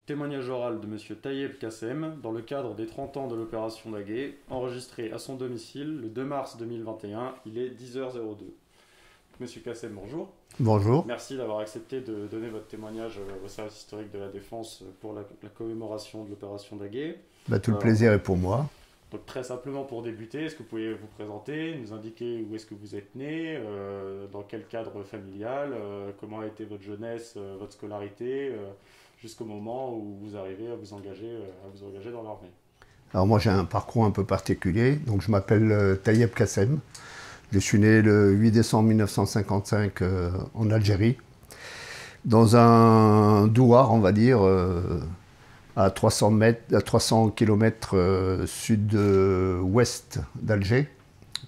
Témoignage oral de Monsieur Tayeb Kassem dans le cadre des 30 ans de l'opération Daguet, enregistré à son domicile le 2 mars 2021, il est 10h02. Monsieur Kassem, bonjour. Bonjour. Merci d'avoir accepté de donner votre témoignage au service historique de la Défense pour la commémoration de l'opération Daguet. Tout le plaisir est pour moi. Donc très simplement pour débuter, est-ce que vous pouvez vous présenter, nous indiquer où est-ce que vous êtes né, dans quel cadre familial, comment a été votre jeunesse, votre scolarité, jusqu'au moment où vous arrivez à vous engager dans l'armée. Alors moi j'ai un parcours un peu particulier, donc je m'appelle Tayeb Kassem. Je suis né le 8 décembre 1955 en Algérie, dans un douar, on va dire, à 300 km sud-ouest d'Alger,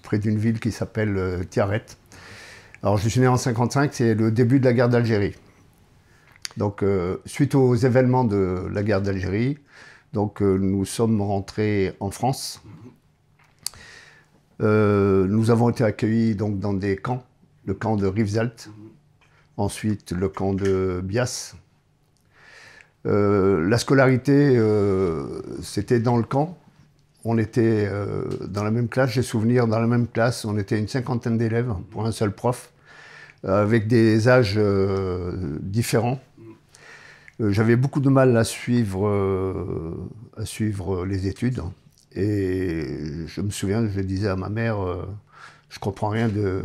près d'une ville qui s'appelle Tiaret. Alors je suis né en 1955, c'est le début de la guerre d'Algérie. Donc, suite aux événements de la guerre d'Algérie, nous sommes rentrés en France. Nous avons été accueillis donc, dans des camps, le camp de Rivesaltes, ensuite le camp de Bias. La scolarité, c'était dans le camp. On était dans la même classe, j'ai souvenir, dans la même classe, on était une cinquantaine d'élèves pour un seul prof, avec des âges différents. J'avais beaucoup de mal à suivre les études. Et je me souviens, je disais à ma mère, je comprends rien de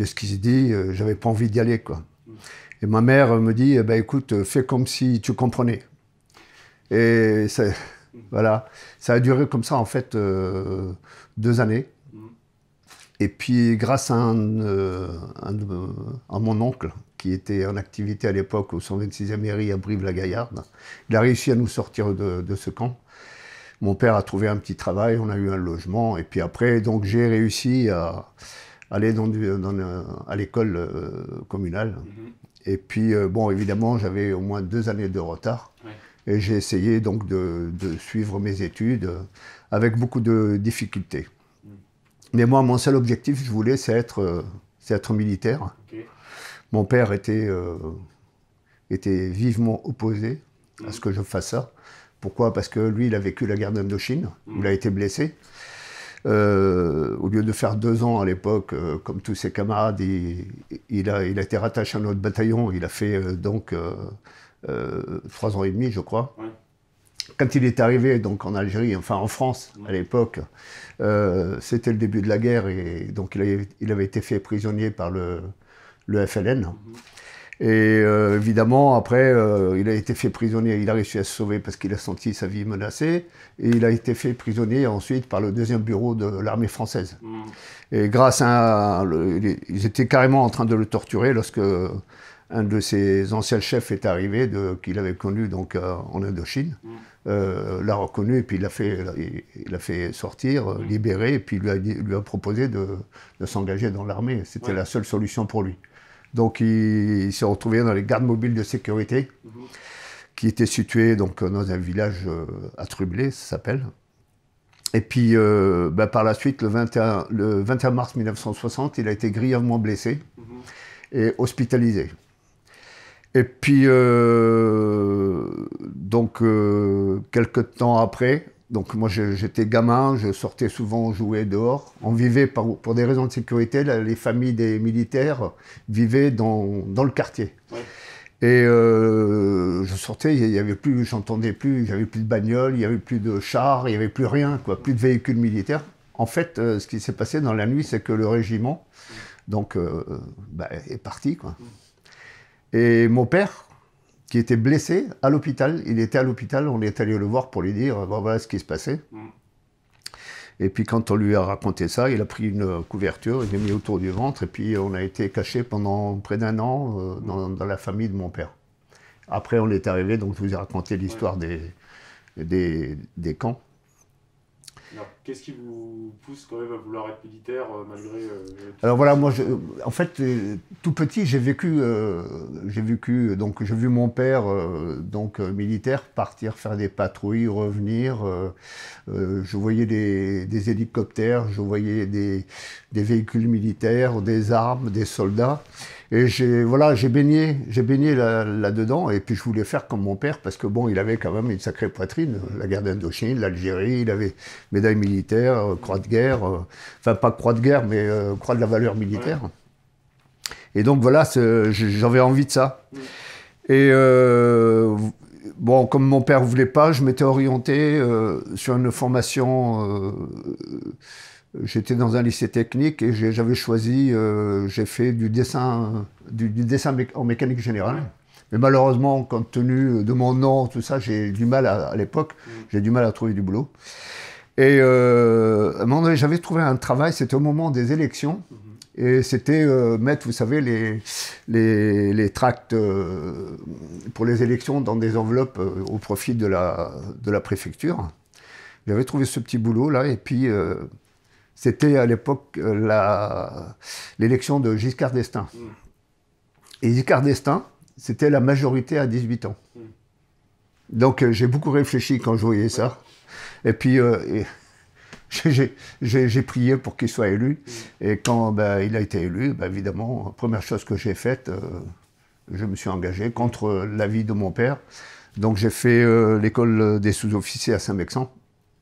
ce qui se dit, j'avais pas envie d'y aller, quoi. Et ma mère me dit, écoute, fais comme si tu comprenais. Et ça, voilà, ça a duré comme ça, en fait, 2 années. Et puis, grâce à mon oncle, qui était en activité à l'époque au 126e mairie à Brive-la-Gaillarde, il a réussi à nous sortir de ce camp. Mon père a trouvé un petit travail, on a eu un logement, et puis après, donc j'ai réussi à aller à l'école communale. Et puis, bon, évidemment, j'avais au moins 2 années de retard. Ouais. Et j'ai essayé donc de suivre mes études avec beaucoup de difficultés. Mais moi, mon seul objectif, je voulais, c'est être militaire. Okay. Mon père était vivement opposé à ce que je fasse ça. Pourquoi? Parce que lui, il a vécu la guerre d'Indochine, il a été blessé. Au lieu de faire 2 ans à l'époque, comme tous ses camarades, il a été rattaché à notre bataillon. Il a fait 3 ans et demi, je crois. Ouais. Quand il est arrivé donc, en Algérie, enfin en France à l'époque, c'était le début de la guerre et donc il avait été fait prisonnier par le FLN. Et évidemment, après, il a été fait prisonnier, il a réussi à se sauver parce qu'il a senti sa vie menacée. Et il a été fait prisonnier ensuite par le 2e bureau de l'armée française. Et grâce à... ils étaient carrément en train de le torturer lorsque un de ses anciens chefs est arrivé, qu'il avait connu donc, en Indochine. L'a reconnu et puis il l'a fait sortir, libéré, et puis lui a proposé de s'engager dans l'armée. C'était la seule solution pour lui. Donc il s'est retrouvé dans les gardes mobiles de sécurité, qui étaient situés donc, dans un village à Trublé, ça s'appelle. Et puis par la suite, le 21 mars 1960, il a été grièvement blessé et hospitalisé. Et puis, quelques temps après, donc moi j'étais gamin, je sortais souvent jouer dehors. On vivait, pour des raisons de sécurité, les familles des militaires vivaient dans le quartier. Ouais. Et je sortais, il y avait plus, j'entendais plus, il n'y avait plus de bagnole, il n'y avait plus de chars, il n'y avait plus rien, quoi, plus de véhicules militaires. En fait, ce qui s'est passé dans la nuit, c'est que le régiment est parti, quoi. Et mon père, qui était blessé à l'hôpital, il était à l'hôpital, on est allé le voir pour lui dire voilà ce qui se passait. Et puis quand on lui a raconté ça, il a pris une couverture, il l'a mis autour du ventre, et puis on a été cachés pendant près d'1 an dans la famille de mon père. Après on est arrivé, donc je vous ai raconté l'histoire des camps. qu'est-ce qui vous pousse quand même à vouloir être militaire malgré... Alors voilà, moi, en fait, tout petit, j'ai vécu, donc j'ai vu mon père, militaire, partir faire des patrouilles, revenir. Je voyais des hélicoptères, je voyais des véhicules militaires, des armes, des soldats. Et j'ai baigné là-dedans, et puis je voulais faire comme mon père, parce que bon, il avait quand même une sacrée poitrine, la guerre d'Indochine, l'Algérie, il avait médaille militaire, croix de guerre, enfin pas croix de guerre, mais croix de la valeur militaire. Ouais. Et donc voilà, j'avais envie de ça. Et bon, comme mon père ne voulait pas, je m'étais orienté sur une formation... J'étais dans un lycée technique et j'avais choisi, j'ai fait du dessin en mécanique générale. Mais malheureusement, compte tenu de mon nom, tout ça, j'ai du mal à l'époque, j'ai du mal à trouver du boulot. Et à un moment donné, j'avais trouvé un travail, c'était au moment des élections. Et c'était mettre, vous savez, les tracts pour les élections dans des enveloppes au profit de la préfecture. J'avais trouvé ce petit boulot là, et puis... c'était à l'époque l'élection de Giscard d'Estaing. Et Giscard d'Estaing, c'était la majorité à 18 ans. Donc j'ai beaucoup réfléchi quand je voyais ça. Et puis j'ai prié pour qu'il soit élu. Et quand il a été élu, évidemment, la première chose que j'ai faite, je me suis engagé contre l'avis de mon père. Donc j'ai fait l'école des sous-officiers à Saint-Mexan.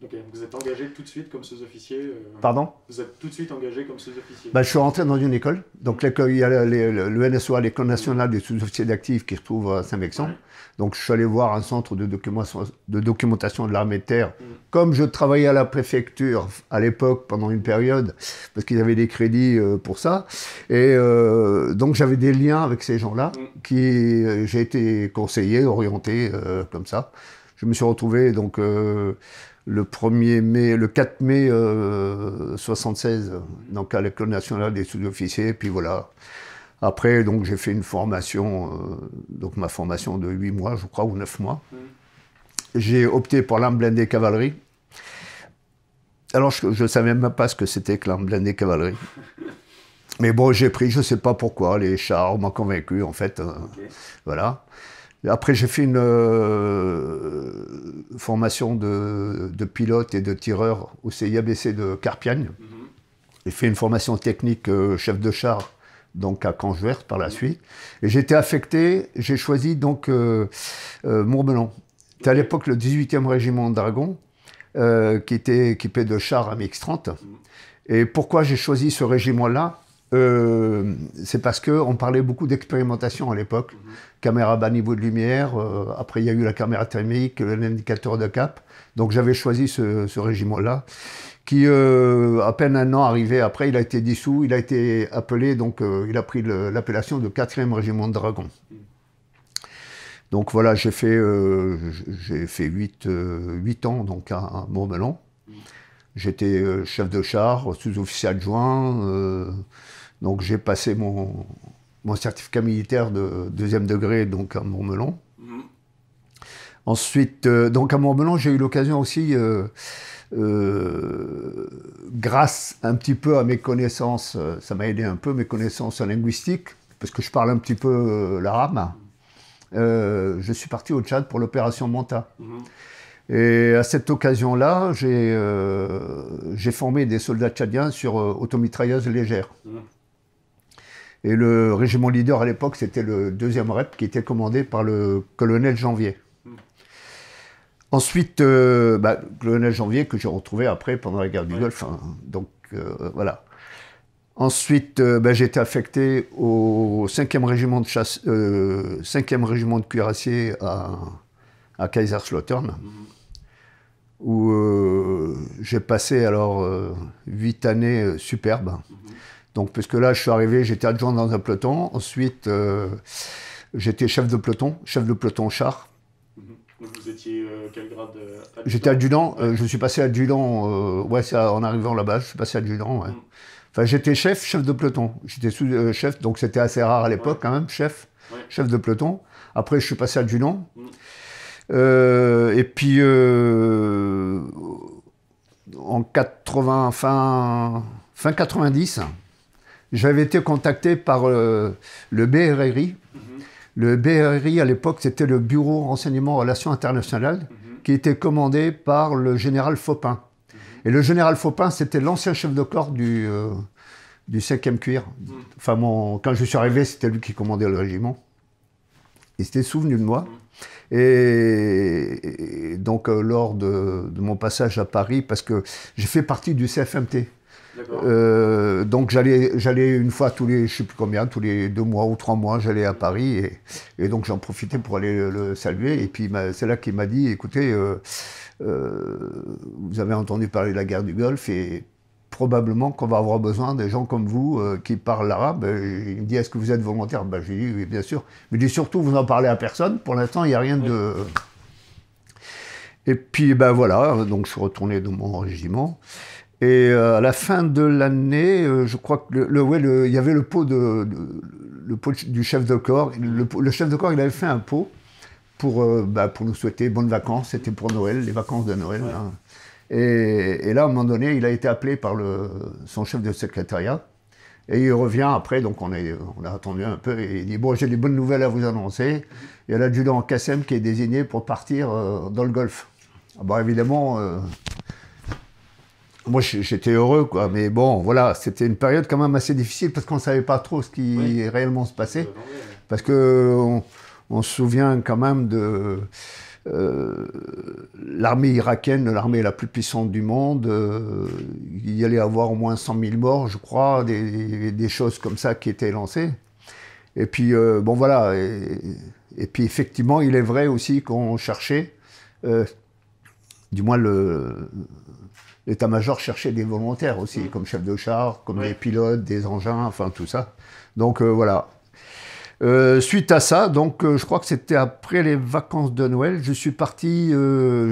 Okay. Vous êtes engagé tout de suite comme sous-officier Pardon? Vous êtes tout de suite engagé comme sous-officier? Je suis rentré dans une école. Donc il y a le NSOA, l'École nationale des sous-officiers d'actifs, qui se trouve à Saint-Mexan. Ouais. Donc je suis allé voir un centre de documentation de l'armée de terre. Comme je travaillais à la préfecture à l'époque, pendant une période, parce qu'ils avaient des crédits pour ça. Et donc j'avais des liens avec ces gens-là, j'ai été conseillé, orienté, comme ça. Je me suis retrouvé donc... le 4 mai 76, donc à l'École nationale des sous-officiers, puis voilà. Après, donc j'ai fait une formation, donc ma formation de 8 mois, je crois, ou 9 mois. J'ai opté pour l'arme blindée cavalerie. Alors, je ne savais même pas ce que c'était que l'arme blindée cavalerie. Mais bon, j'ai pris, je ne sais pas pourquoi, les chars m'ont convaincu, en fait. Voilà. Après, j'ai fait une formation de pilote et de tireur au CIABC de Carpiagne. J'ai fait une formation technique chef de char, donc à Cange-Verte par la suite. Et j'ai été affecté, j'ai choisi donc Mourmelon. C'était à l'époque le 18e régiment de dragons, qui était équipé de chars MX-30. Et pourquoi j'ai choisi ce régiment-là? C'est parce qu'on parlait beaucoup d'expérimentation à l'époque. Caméra bas niveau de lumière, après il y a eu la caméra thermique, l'indicateur de cap. Donc j'avais choisi ce régiment-là, qui à peine un an arrivé après, il a été dissous, il a été appelé, donc il a pris l'appellation de 4e régiment de dragons. Donc voilà, j'ai fait 8 ans donc, à Mourmelon. J'étais chef de char, sous-officier adjoint. Donc j'ai passé mon certificat militaire de 2e degré donc à Mourmelon. Ensuite, donc à Mourmelon, j'ai eu l'occasion aussi, grâce un petit peu à mes connaissances, ça m'a aidé un peu, mes connaissances en linguistique, parce que je parle un petit peu l'arabe. Je suis parti au Tchad pour l'opération Manta. Et à cette occasion-là, j'ai formé des soldats tchadiens sur automitrailleuses légères. Et le régiment leader à l'époque, c'était le 2e REP qui était commandé par le colonel Janvier. Ensuite, le colonel Janvier que j'ai retrouvé après pendant la guerre du Golfe. Hein, donc voilà. Ensuite, j'ai été affecté au 5e régiment de 5e régiment de cuirassiers à Kaiserslautern, où j'ai passé alors 8 années superbes. Donc, puisque là, je suis arrivé, j'étais adjoint dans un peloton. Ensuite, j'étais chef de peloton char. Donc, vous étiez quel grade? J'étais adjudant. Je suis passé adjudant. En arrivant là-bas, je suis passé adjudant. Ouais. Enfin, j'étais chef de peloton. J'étais sous-chef, donc c'était assez rare à l'époque, quand même, chef de peloton. Après, je suis passé adjudant. Et puis, en 80, fin 90, j'avais été contacté par le BRRI. Le BRRI, à l'époque, c'était le Bureau Renseignement Relations Internationales, qui était commandé par le général Faupin. Et le général Faupin, c'était l'ancien chef de corps du 5e cuir. Enfin, quand je suis arrivé, c'était lui qui commandait le régiment. Il s'était souvenu de moi. Et donc, lors de mon passage à Paris, parce que j'ai fait partie du CFMT. Donc j'allais une fois tous les, je sais plus combien, tous les 2 mois ou 3 mois, j'allais à Paris et donc j'en profitais pour aller le saluer. Et puis c'est là qu'il m'a dit, écoutez, vous avez entendu parler de la guerre du Golfe et probablement qu'on va avoir besoin des gens comme vous qui parlent l'arabe. Il me dit, est-ce que vous êtes volontaire? J'ai dit, oui, bien sûr. Il me dit, surtout, vous n'en parlez à personne. Pour l'instant, il n'y a rien de... Et puis, voilà, donc je suis retourné dans mon régiment. Et à la fin de l'année, je crois que il y avait le pot du chef de corps. Le chef de corps, il avait fait un pot pour nous souhaiter bonnes vacances. C'était pour Noël, les vacances de Noël. Hein. Et là, à un moment donné, il a été appelé par son chef de secrétariat. Et il revient après, donc on a attendu un peu, et il dit, bon, j'ai des bonnes nouvelles à vous annoncer. Il y a l'adjudant Kassem qui est désigné pour partir dans le Golfe. Évidemment... moi, j'étais heureux, quoi. Mais bon, voilà, c'était une période quand même assez difficile parce qu'on ne savait pas trop ce qui réellement se passait. Parce qu'on se souvient quand même de l'armée irakienne, l'armée la plus puissante du monde. Il y allait avoir au moins 100 000 morts, je crois, des choses comme ça qui étaient lancées. Et puis, bon, voilà. Et puis, effectivement, il est vrai aussi qu'on cherchait, du moins l'état-major cherchait des volontaires aussi, comme chef de char, comme des pilotes, des engins, enfin tout ça. Donc voilà. Suite à ça, donc je crois que c'était après les vacances de Noël, je suis parti,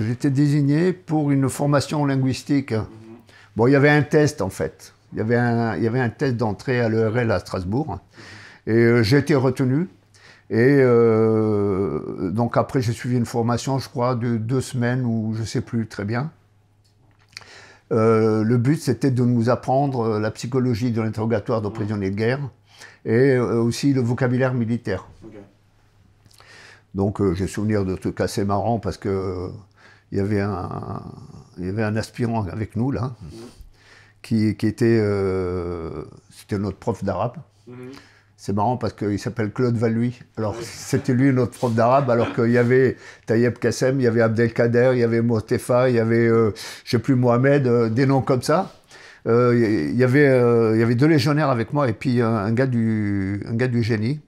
j'étais désigné pour une formation linguistique. Bon, il y avait un test en fait. Il y avait un test d'entrée à l'ERL à Strasbourg. Et j'ai été retenu. Et donc après, j'ai suivi une formation, je crois, de 2 semaines ou je ne sais plus très bien. Le but, c'était de nous apprendre la psychologie de l'interrogatoire de prisonniers de guerre et aussi le vocabulaire militaire. Donc, j'ai souvenir de trucs assez marrants parce que il y avait un aspirant avec nous, là, qui était... c'était notre prof d'arabe. C'est marrant parce qu'il s'appelle Claude Valuy. Alors, c'était lui notre prof d'arabe, alors qu'il y avait Tayeb Kassem, il y avait Abdelkader, il y avait Mostefa, il y avait, je ne sais plus, Mohamed, des noms comme ça. Il y avait 2 légionnaires avec moi et puis un gars du génie.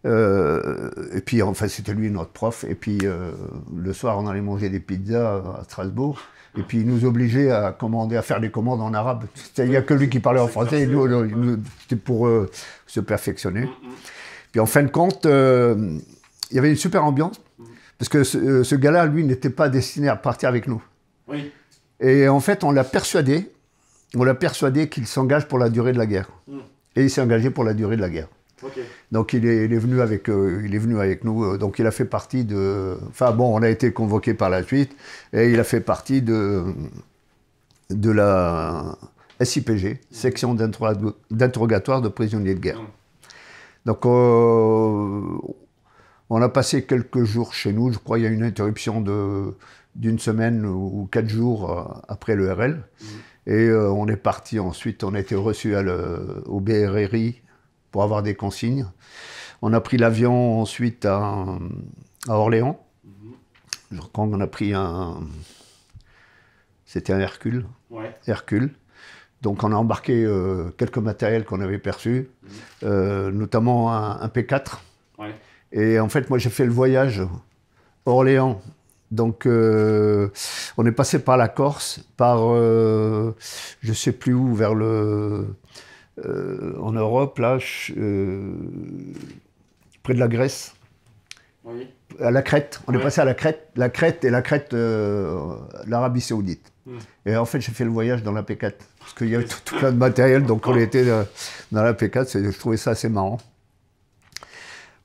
Et puis, enfin, c'était lui notre prof. Et puis, le soir, on allait manger des pizzas à Strasbourg. Et puis, il nous obligeait à faire des commandes en arabe. Il n'y a que lui qui parlait en français. Et nous, c'était pour se perfectionner. Puis, en fin de compte, il y avait une super ambiance. Parce que ce gars-là, lui, n'était pas destiné à partir avec nous. Oui. Et en fait, on l'a persuadé qu'il s'engage pour la durée de la guerre. Et il s'est engagé pour la durée de la guerre. Okay. Donc il est venu avec nous, donc il a fait partie de... Enfin bon, on a été convoqués par la suite, et il a fait partie de la SIPG, section d'interrogatoire de prisonniers de guerre. Donc on a passé quelques jours chez nous, je crois qu'il y a eu une interruption d'une semaine ou 4 jours après le RL, et on est parti ensuite, on a été reçus au BRRI, pour avoir des consignes. On a pris l'avion ensuite à Orléans. Je crois qu'on a pris c'était un Hercule. Ouais. Hercule. Donc on a embarqué quelques matériels qu'on avait perçus, notamment un P4. Ouais. Et en fait, moi j'ai fait le voyage Orléans. Donc on est passé par la Corse, par je ne sais plus où, vers en Europe, là, près de la Grèce, oui. À la Crète. On est passé à la Crète et la Crète, l'Arabie Saoudite. Et en fait, j'ai fait le voyage dans la P4, parce qu'il y avait tout plein de matériel, donc on était dans la P4, je trouvais ça assez marrant.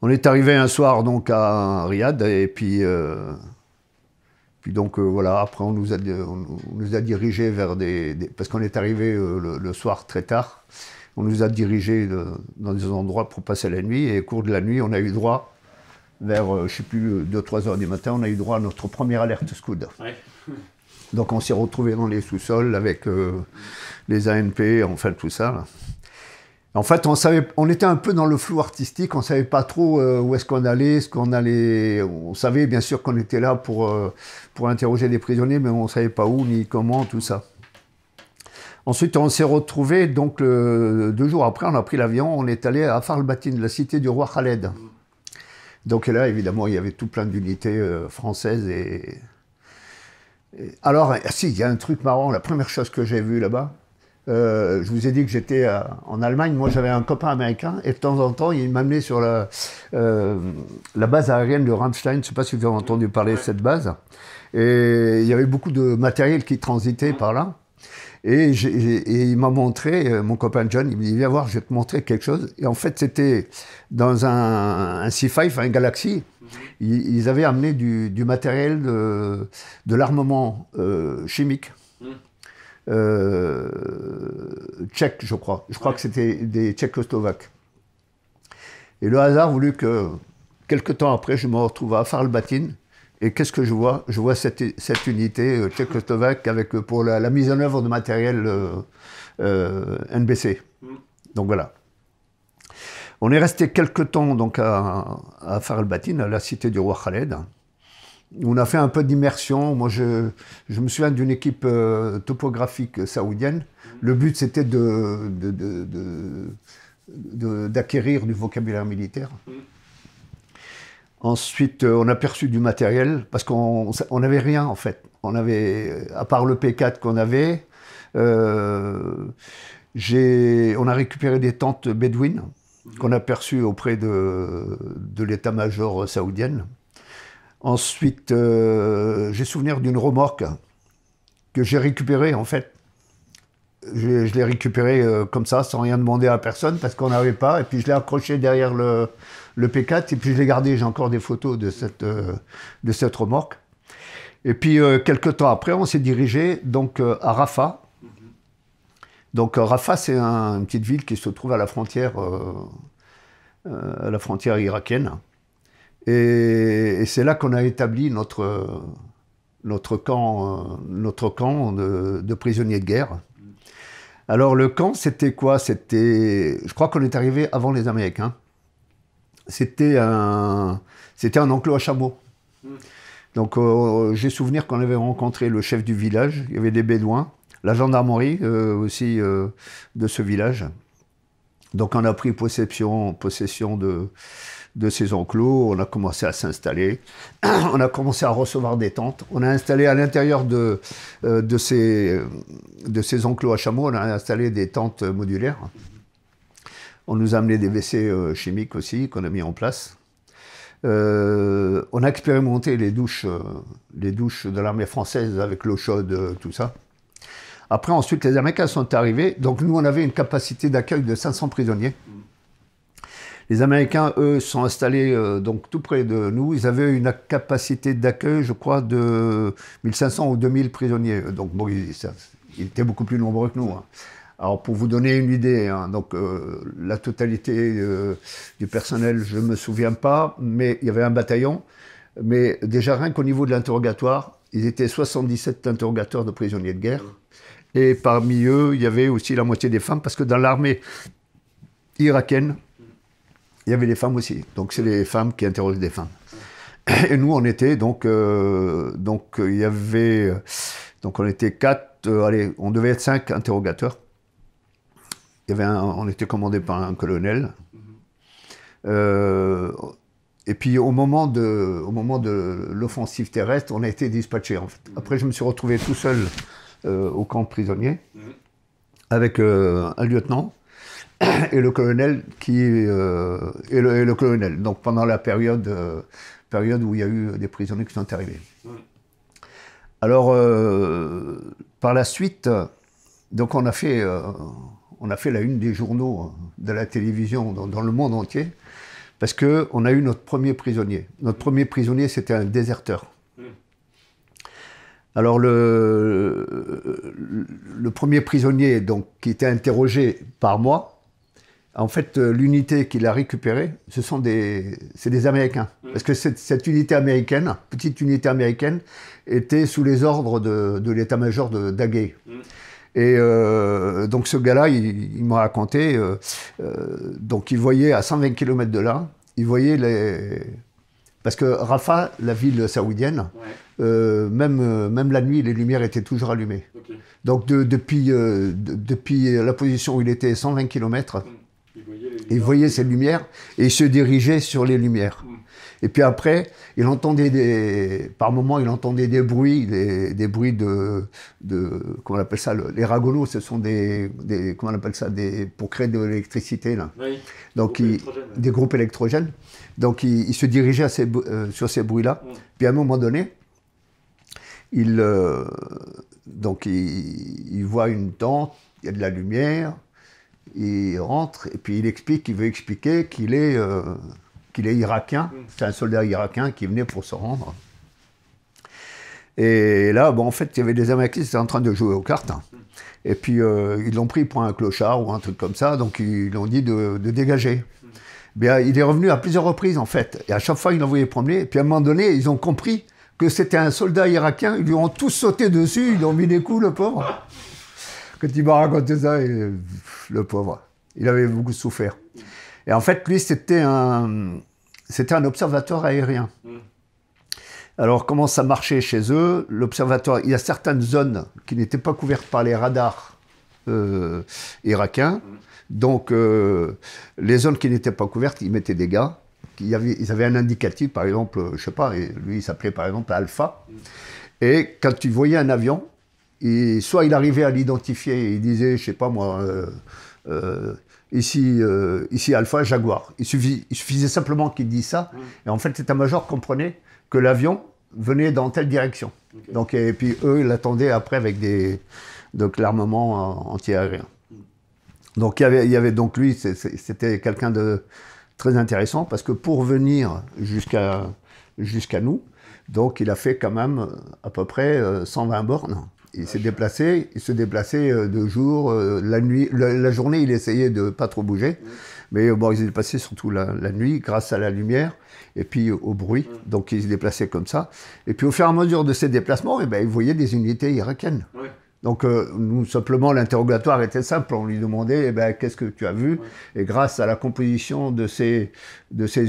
On est arrivé un soir donc à Riyad, et puis Puis donc voilà, après on nous a dirigés vers parce qu'on est arrivé le soir très tard, on nous a dirigés dans des endroits pour passer la nuit, et au cours de la nuit, on a eu droit, vers, je ne sais plus, 2-3 heures du matin, on a eu droit à notre première alerte SCOOD. Ouais. Donc on s'est retrouvés dans les sous-sols avec les ANP, enfin tout ça. Là. En fait, on était un peu dans le flou artistique, on ne savait pas trop où est-ce qu'on allait, on savait bien sûr qu'on était là pour interroger des prisonniers, mais on ne savait pas où, ni comment, tout ça. Ensuite, on s'est retrouvés, donc 2 jours après, on a pris l'avion, on est allé à Afar al-Batin, la cité du roi Khaled. Donc là, évidemment, il y avait tout plein d'unités françaises. Alors, si, il y a un truc marrant, la première chose que j'ai vue là-bas, je vous ai dit que j'étais en Allemagne, moi j'avais un copain américain, et de temps en temps, il m'amenait sur la base aérienne de Ramstein, je ne sais pas si vous avez entendu parler de cette base, et il y avait beaucoup de matériel qui transitait par là. Et il m'a montré, mon copain John, il me dit, viens voir, je vais te montrer quelque chose. Et en fait, c'était dans un C5, un Galaxy, ils avaient amené du matériel de l'armement chimique. Tchèque, je crois. Je crois que c'était des Tchécoslovaques. Et le hasard voulut que, quelques temps après, je me retrouve à Afar al-Batin. Et qu'est-ce que je vois? Je vois cette unité tchécoslovaque pour la mise en œuvre de matériel NBC. Donc voilà. On est resté quelques temps donc, à Afar al-Batin, à la cité du roi Khaled. On a fait un peu d'immersion. Moi, je me souviens d'une équipe topographique saoudienne. Le but, c'était d'acquérir du vocabulaire militaire. Ensuite, on a perçu du matériel, parce qu'on n'avait rien, en fait. On avait, à part le P4 qu'on avait, on a récupéré des tentes bédouines qu'on a perçues auprès de l'état-major saoudienne. Ensuite, j'ai souvenir d'une remorque que j'ai récupérée, en fait. Je l'ai récupérée comme ça, sans rien demander à personne, parce qu'on n'avait pas. Et puis, je l'ai accroché derrière le P4, et puis je l'ai gardé. J'ai encore des photos de cette remorque. Et puis, quelques temps après, on s'est dirigé donc, à Rafah. Donc, Rafah, c'est une petite ville qui se trouve à la frontière irakienne. Et c'est là qu'on a établi notre camp de prisonniers de guerre. Alors le camp, c'était quoi? Je crois qu'on est arrivé avant les Américains. C'était un enclos à chameaux. Donc j'ai souvenir qu'on avait rencontré le chef du village, il y avait des Bédouins, la gendarmerie aussi de ce village. Donc on a pris possession de ces enclos, on a commencé à s'installer, on a commencé à recevoir des tentes, on a installé à l'intérieur de ces enclos à chameaux, on a installé des tentes modulaires. On nous a amené des WC chimiques aussi, qu'on a mis en place. On a expérimenté les douches de l'armée française avec l'eau chaude, tout ça. Après, ensuite, les Américains sont arrivés, donc nous, on avait une capacité d'accueil de 500 prisonniers. Les Américains, eux, sont installés donc tout près de nous. Ils avaient une capacité d'accueil, je crois, de 1500 ou 2000 prisonniers. Donc, bon, ils étaient beaucoup plus nombreux que nous. Hein. Alors, pour vous donner une idée, hein, donc, la totalité du personnel, je ne me souviens pas, mais il y avait un bataillon. Mais déjà, rien qu'au niveau de l'interrogatoire, ils étaient 77 interrogateurs de prisonniers de guerre. Et parmi eux, il y avait aussi la moitié des femmes, parce que dans l'armée irakienne, il y avait des femmes aussi. Donc, c'est les femmes qui interrogent des femmes. Et nous, on était donc il y avait... Donc, on était 4... allez, on devait être 5 interrogateurs. On était commandé par un colonel. Et puis, au moment de l'offensive terrestre, on a été dispatchés, en fait. Après, je me suis retrouvé tout seul au camp de prisonniers, avec un lieutenant, et le colonel le colonel. Donc pendant la période où il y a eu des prisonniers qui sont arrivés. Alors par la suite, donc on a fait la une des journaux, de la télévision dans le monde entier, parce que on a eu notre premier prisonnier. Notre premier prisonnier, c'était un déserteur. Alors le premier prisonnier donc, qui était interrogé par moi, en fait, l'unité qu'il a récupérée, c'est des Américains. Parce que cette unité américaine, petite unité américaine, était sous les ordres de l'état-major de Daguet. Et donc ce gars-là, il m'a raconté, donc il voyait à 120 km de là, il voyait les... Parce que Rafah, la ville saoudienne, même la nuit, les lumières étaient toujours allumées. Okay. Donc depuis la position où il était, 120 km, il voyait ces lumières et il se dirigeait sur les lumières. Et puis après, par moments, il entendait des bruits, des bruits de comment on appelle ça, les ragolos, ce sont comment on appelle ça, pour créer de l'électricité, là. Oui, donc des groupes électrogènes. Donc il se dirigeait sur ces bruits-là. Puis à un moment donné, il voit une tente, il y a de la lumière, il rentre et puis il veut expliquer qu'il est irakien, c'est un soldat irakien qui venait pour se rendre. Et là, bon, en fait, il y avait des Américains qui étaient en train de jouer aux cartes. Et puis, ils l'ont pris pour un clochard ou un truc comme ça, donc ils l'ont dit de dégager. Bien, il est revenu à plusieurs reprises, en fait. Et à chaque fois, ils l'envoyaient promener. Et puis, à un moment donné, ils ont compris que c'était un soldat irakien. Ils lui ont tous sauté dessus, ils lui ont mis des coups, le pauvre. Quand il m'a raconté ça, le pauvre, il avait beaucoup souffert. Et en fait, lui, c'était un observateur aérien. Alors, comment ça marchait chez eux? L'observatoire, il y a certaines zones qui n'étaient pas couvertes par les radars irakiens. Donc, les zones qui n'étaient pas couvertes, ils mettaient des gars. Ils avaient un indicatif, par exemple, je ne sais pas, et lui, il s'appelait par exemple Alpha. Et quand tu voyais un avion, soit il arrivait à l'identifier, il disait, je ne sais pas moi... Ici Alpha, Jaguar. Il suffisait simplement qu'il dise ça. Et en fait, l'état-major comprenait que l'avion venait dans telle direction. Okay. Donc, et puis eux, ils l'attendaient après avec de l'armement anti-aérien. Donc, il y avait donc lui, c'était quelqu'un de très intéressant parce que pour venir jusqu'à nous, donc il a fait quand même à peu près 120 bornes. Il se déplaçait de jour, la nuit, la journée, il essayait de ne pas trop bouger. Mais bon, il se déplaçait surtout la nuit, grâce à la lumière et puis au bruit. Donc, il se déplaçait comme ça. Et puis, au fur et à mesure de ces déplacements, il voyait des unités irakiennes. Ouais. Donc, nous, simplement, l'interrogatoire était simple. On lui demandait, qu'est-ce que tu as vu? Et grâce à la composition de ces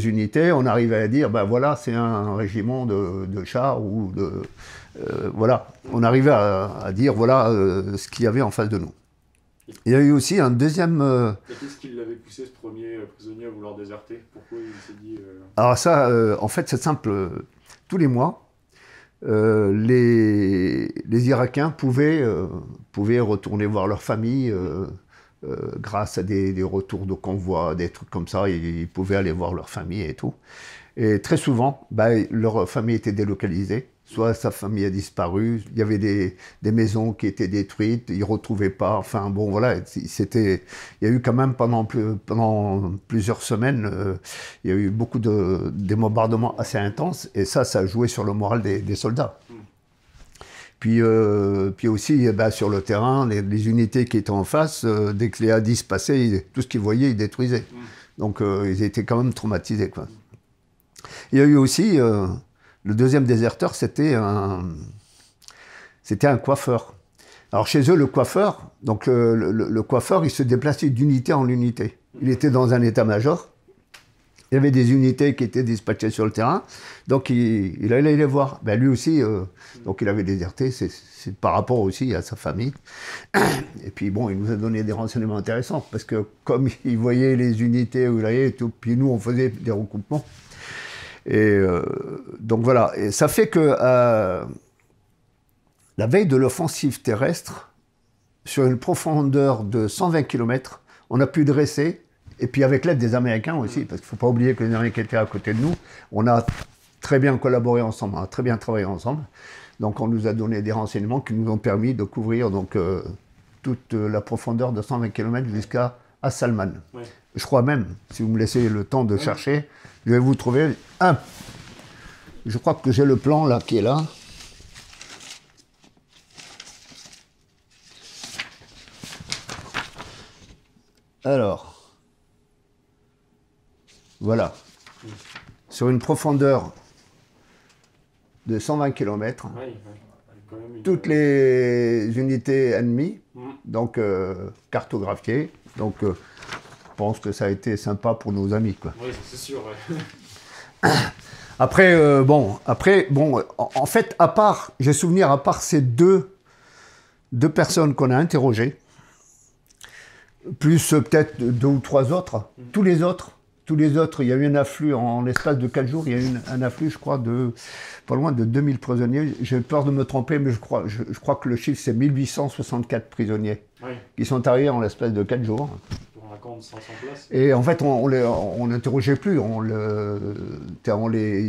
unités, on arrivait à dire, voilà, c'est un régiment de chars ou de... voilà, on arrivait à dire voilà ce qu'il y avait en face de nous. Il y a eu aussi un deuxième... Qu'est-ce qui l'avait poussé, ce premier prisonnier, à vouloir déserter? Pourquoi il s'est dit... Alors ça, en fait, c'est simple. Tous les mois, les Irakiens pouvaient retourner voir leur famille grâce à des retours de convois, des trucs comme ça. Ils pouvaient aller voir leur famille et tout. Et très souvent, leur famille était délocalisée. Soit sa famille a disparu, il y avait des maisons qui étaient détruites, ils ne retrouvaient pas, enfin bon voilà, il y a eu quand même pendant plusieurs semaines, il y a eu beaucoup des bombardements assez intenses et ça a joué sur le moral des soldats. Puis aussi, sur le terrain, les unités qui étaient en face, dès que les hadiths passaient, tout ce qu'ils voyaient, ils détruisaient. Donc ils étaient quand même traumatisés, quoi. Il y a eu aussi... le deuxième déserteur, c'était un coiffeur. Alors chez eux, le coiffeur, donc le coiffeur, il se déplaçait d'unité en unité. Il était dans un état-major. Il y avait des unités qui étaient dispatchées sur le terrain. Donc il allait les voir. Lui aussi, donc il avait déserté. C'est par rapport aussi à sa famille. Et puis bon, il nous a donné des renseignements intéressants parce que comme il voyait les unités où il allait, et tout, puis nous on faisait des recoupements. Et donc voilà, et ça fait que la veille de l'offensive terrestre, sur une profondeur de 120 km, on a pu dresser, et puis avec l'aide des Américains aussi, parce qu'il ne faut pas oublier que les Américains étaient à côté de nous, on a très bien collaboré ensemble, on a très bien travaillé ensemble, donc on nous a donné des renseignements qui nous ont permis de couvrir donc, toute la profondeur de 120 km jusqu'à Salman. Ouais. Je crois même, si vous me laissez le temps de chercher, je vais vous trouver un. Je crois que j'ai le plan là qui est là. Alors, voilà. Sur une profondeur de 120 km, toutes les unités ennemies, donc cartographiées. Donc, je pense que ça a été sympa pour nos amis, quoi. Oui, c'est sûr. Ouais. Après, en fait, j'ai souvenir, à part ces deux personnes qu'on a interrogées, plus peut-être 2 ou 3 autres, tous les autres, il y a eu un afflux en l'espace de 4 jours, il y a eu un afflux, je crois, de pas loin de 2000 prisonniers. J'ai peur de me tromper, mais je crois que le chiffre, c'est 1864 prisonniers qui sont arrivés en l'espace de 4 jours. On raconte 500 places. Et en fait, on n'interrogeait plus, ils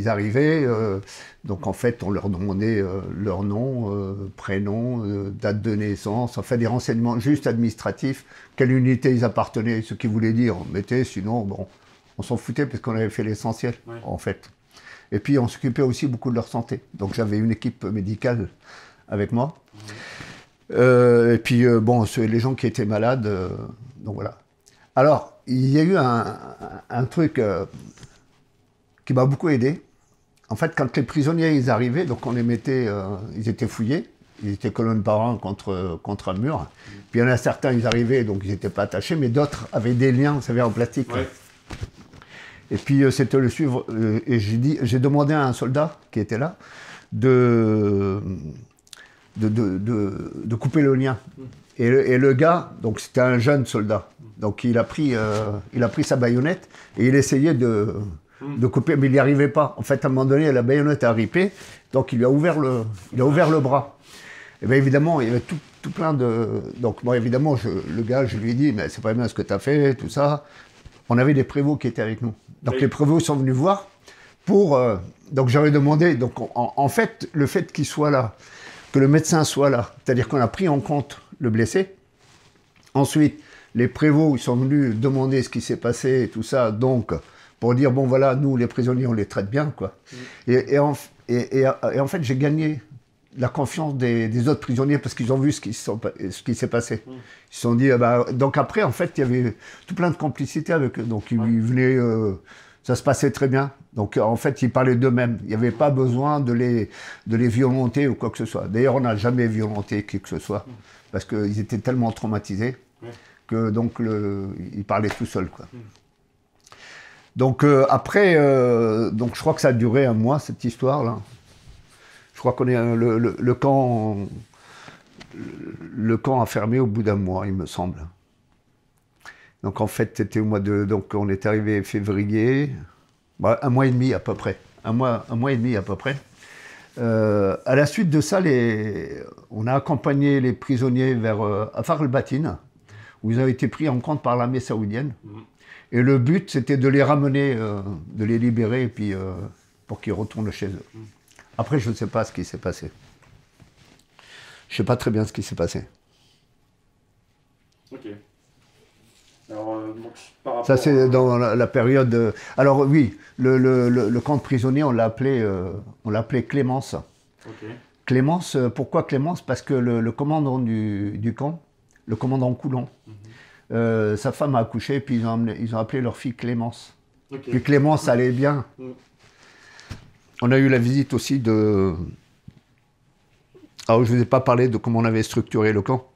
arrivaient, donc en fait, on leur demandait leur nom, prénom, date de naissance, enfin des renseignements juste administratifs, quelle unité ils appartenaient, ce qu'ils voulaient dire, on mettait, sinon, bon, on s'en foutait parce qu'on avait fait l'essentiel, en fait. Et puis, on s'occupait aussi beaucoup de leur santé. Donc, j'avais une équipe médicale avec moi. Et puis, bon, les gens qui étaient malades, donc voilà. Alors, il y a eu un truc qui m'a beaucoup aidé. En fait, quand les prisonniers ils arrivaient, donc on les mettait, ils étaient fouillés, ils étaient colonne par an contre un mur. Puis il y en a certains, ils arrivaient, donc ils n'étaient pas attachés, mais d'autres avaient des liens, vous savez, en plastique. Ouais. Et puis c'était le suivre, et j'ai demandé à un soldat qui était là de couper le lien. Et le gars, donc c'était un jeune soldat, donc il a pris sa baïonnette et il essayait de couper, mais il n'y arrivait pas. En fait, à un moment donné, la baïonnette a ripé, donc il a ouvert le bras. Et bien évidemment, il y avait tout plein de... Donc moi, évidemment, le gars, je lui ai dit, mais c'est pas bien ce que tu as fait, tout ça. On avait des prévôts qui étaient avec nous. Donc les prévôts sont venus voir pour... donc j'aurais demandé, donc en fait, le fait qu'il soit là, que le médecin soit là, c'est-à-dire qu'on a pris en compte le blessé. Ensuite, les prévôts ils sont venus demander ce qui s'est passé et tout ça, donc pour dire, bon voilà, nous les prisonniers, on les traite bien, quoi. Et en fait, j'ai gagné la confiance des autres prisonniers parce qu'ils ont vu ce qui s'est passé. Ils se sont dit, donc après, en fait, il y avait tout plein de complicité avec eux. Donc ils venaient, ça se passait très bien. Donc en fait, ils parlaient d'eux-mêmes. Il n'y avait pas besoin de les violenter ou quoi que ce soit. D'ailleurs, on n'a jamais violenté qui que ce soit parce qu'ils étaient tellement traumatisés que donc ils parlaient tout seuls, quoi. Donc après, donc je crois que ça a duré un mois cette histoire-là. Je crois qu'on est le camp a fermé au bout d'un mois, il me semble. Donc en fait, c'était au mois de... Donc on est arrivé février, un mois et demi à peu près. Un mois et demi à peu près. À la suite de ça, on a accompagné les prisonniers vers Afar el-Batin, où ils ont été pris en compte par l'armée saoudienne. Et le but, c'était de les ramener, de les libérer, et puis pour qu'ils retournent chez eux. Après, je ne sais pas ce qui s'est passé. Je ne sais pas très bien ce qui s'est passé. Ok. Alors, donc, par rapport ça, c'est dans la période... Alors oui, le camp de prisonniers, on l'appelait Clémence. Okay. Clémence, pourquoi Clémence? Parce que le commandant du camp, le commandant Coulon, sa femme a accouché, puis ils ont appelé leur fille Clémence. Okay. Puis Clémence allait bien. On a eu la visite aussi de... Alors, je ne vous ai pas parlé de comment on avait structuré le camp.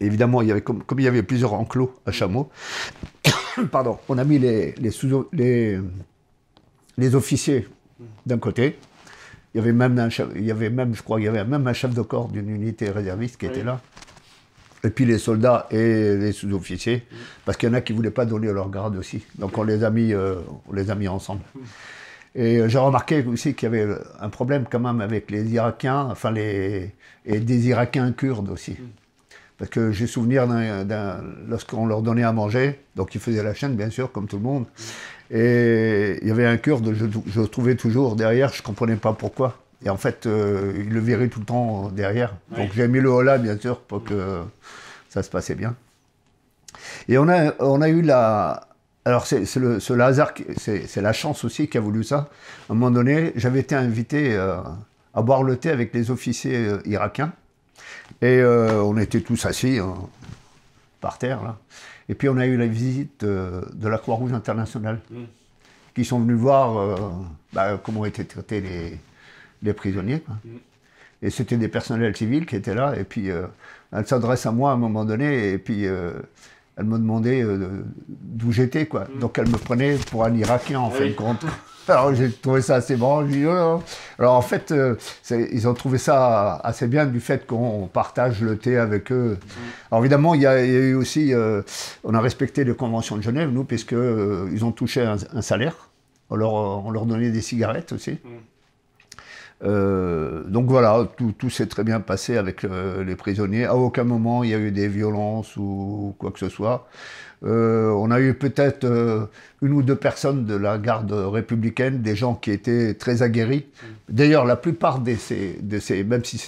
Évidemment, il y avait, comme il y avait plusieurs enclos à chameaux, pardon, on a mis les officiers d'un côté. Il y avait même, je crois, il y avait même un chef de corps d'une unité réserviste qui était là. Et puis les soldats et les sous-officiers, parce qu'il y en a qui ne voulaient pas donner leur grade aussi. Donc on les a mis ensemble. Et j'ai remarqué aussi qu'il y avait un problème quand même avec les Irakiens, et des Irakiens kurdes aussi. Parce que j'ai souvenir lorsqu'on leur donnait à manger, donc ils faisaient la chaîne bien sûr, comme tout le monde, et il y avait un Kurde, je le trouvais toujours derrière, je ne comprenais pas pourquoi. Et en fait, il le virait tout le temps derrière. Donc j'ai mis le holà bien sûr pour que ça se passait bien. Et on a eu la... Alors c'est le hasard, c'est la chance aussi qui a voulu ça. À un moment donné, j'avais été invité à boire le thé avec les officiers irakiens. Et on était tous assis, par terre, là. Et puis on a eu la visite de la Croix-Rouge internationale, qui sont venus voir comment étaient traités les prisonniers, quoi. Et c'était des personnels civils qui étaient là, et puis elle s'adresse à moi à un moment donné, et puis elle me demandait d'où j'étais, quoi. Donc elle me prenait pour un Irakien, en fin de compte. Alors j'ai trouvé ça assez marrant. Je dis, oh, non. Alors en fait, ils ont trouvé ça assez bien du fait qu'on partage le thé avec eux. Alors évidemment, il y a eu aussi, on a respecté les conventions de Genève, nous, puisque ils ont touché un salaire. On leur donnait des cigarettes aussi. Donc voilà, tout s'est très bien passé avec les prisonniers. À aucun moment il y a eu des violences ou quoi que ce soit. On a eu peut-être une ou deux personnes de la garde républicaine, des gens qui étaient très aguerris. D'ailleurs, la plupart de ces même si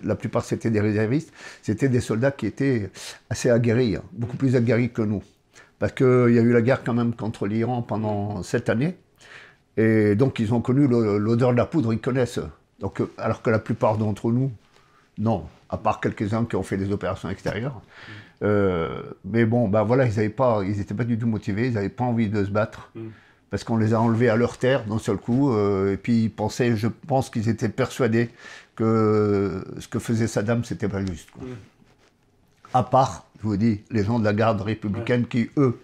la plupart c'était des réservistes, c'était des soldats qui étaient assez aguerris, hein, beaucoup plus aguerris que nous. Parce qu'il y a eu la guerre quand même contre l'Iran pendant 7 années. Et donc, ils ont connu l'odeur de la poudre, ils connaissent. Donc, alors que la plupart d'entre nous, non, à part quelques-uns qui ont fait des opérations extérieures. Mais bon, ben voilà, ils n'étaient pas du tout motivés, ils n'avaient pas envie de se battre. Parce qu'on les a enlevés à leur terre d'un seul coup. Et puis, je pense qu'ils étaient persuadés que ce que faisait Saddam, c'était pas juste, quoi. À part, je vous dis, les gens de la garde républicaine qui, eux,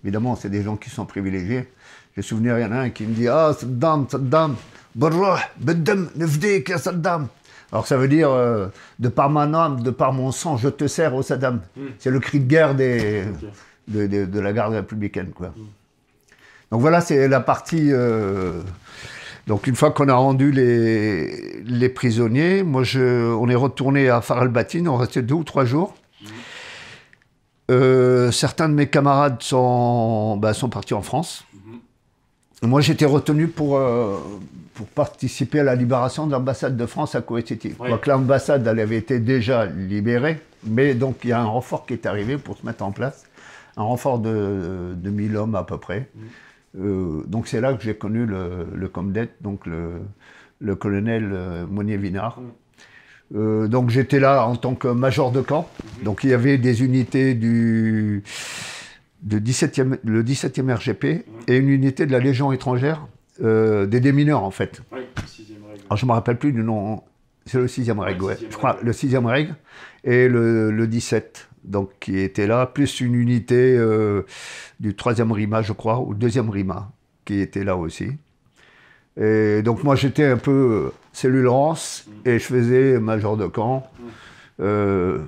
évidemment, c'est des gens qui sont privilégiés. J'ai souvenir, il y en a un qui me dit « Ah, Saddam, Barroh, Beddem, Nefdik, ya Saddam ». Alors ça veut dire de par ma âme, de par mon sang, je te sers au Saddam. C'est le cri de guerre de la garde républicaine, quoi. Donc voilà, c'est la partie... Donc une fois qu'on a rendu les prisonniers, moi on est retourné à Far el-Batin, on restait 2 ou 3 jours. Certains de mes camarades sont partis en France. Moi, j'étais retenu pour participer à la libération de l'ambassade de France à Koweït City. Oui. Donc l'ambassade, elle avait été déjà libérée, mais donc il y a un renfort qui est arrivé pour se mettre en place, un renfort de 1000 hommes à peu près. Donc c'est là que j'ai connu le Comdet, donc le colonel Monnier-Vinard. Donc j'étais là en tant que major de camp. Donc il y avait des unités le 17e RGP et une unité de la Légion étrangère, des démineurs en fait. Oui, le 6e règle. Alors je ne me rappelle plus du nom, c'est le 6e règle, ouais. Je crois, règle. le 6e règle et le 17, donc qui était là, plus une unité du 3e RIMA, je crois, ou 2e RIMA, qui était là aussi. Et donc moi j'étais un peu cellule rance et je faisais major de camp. Je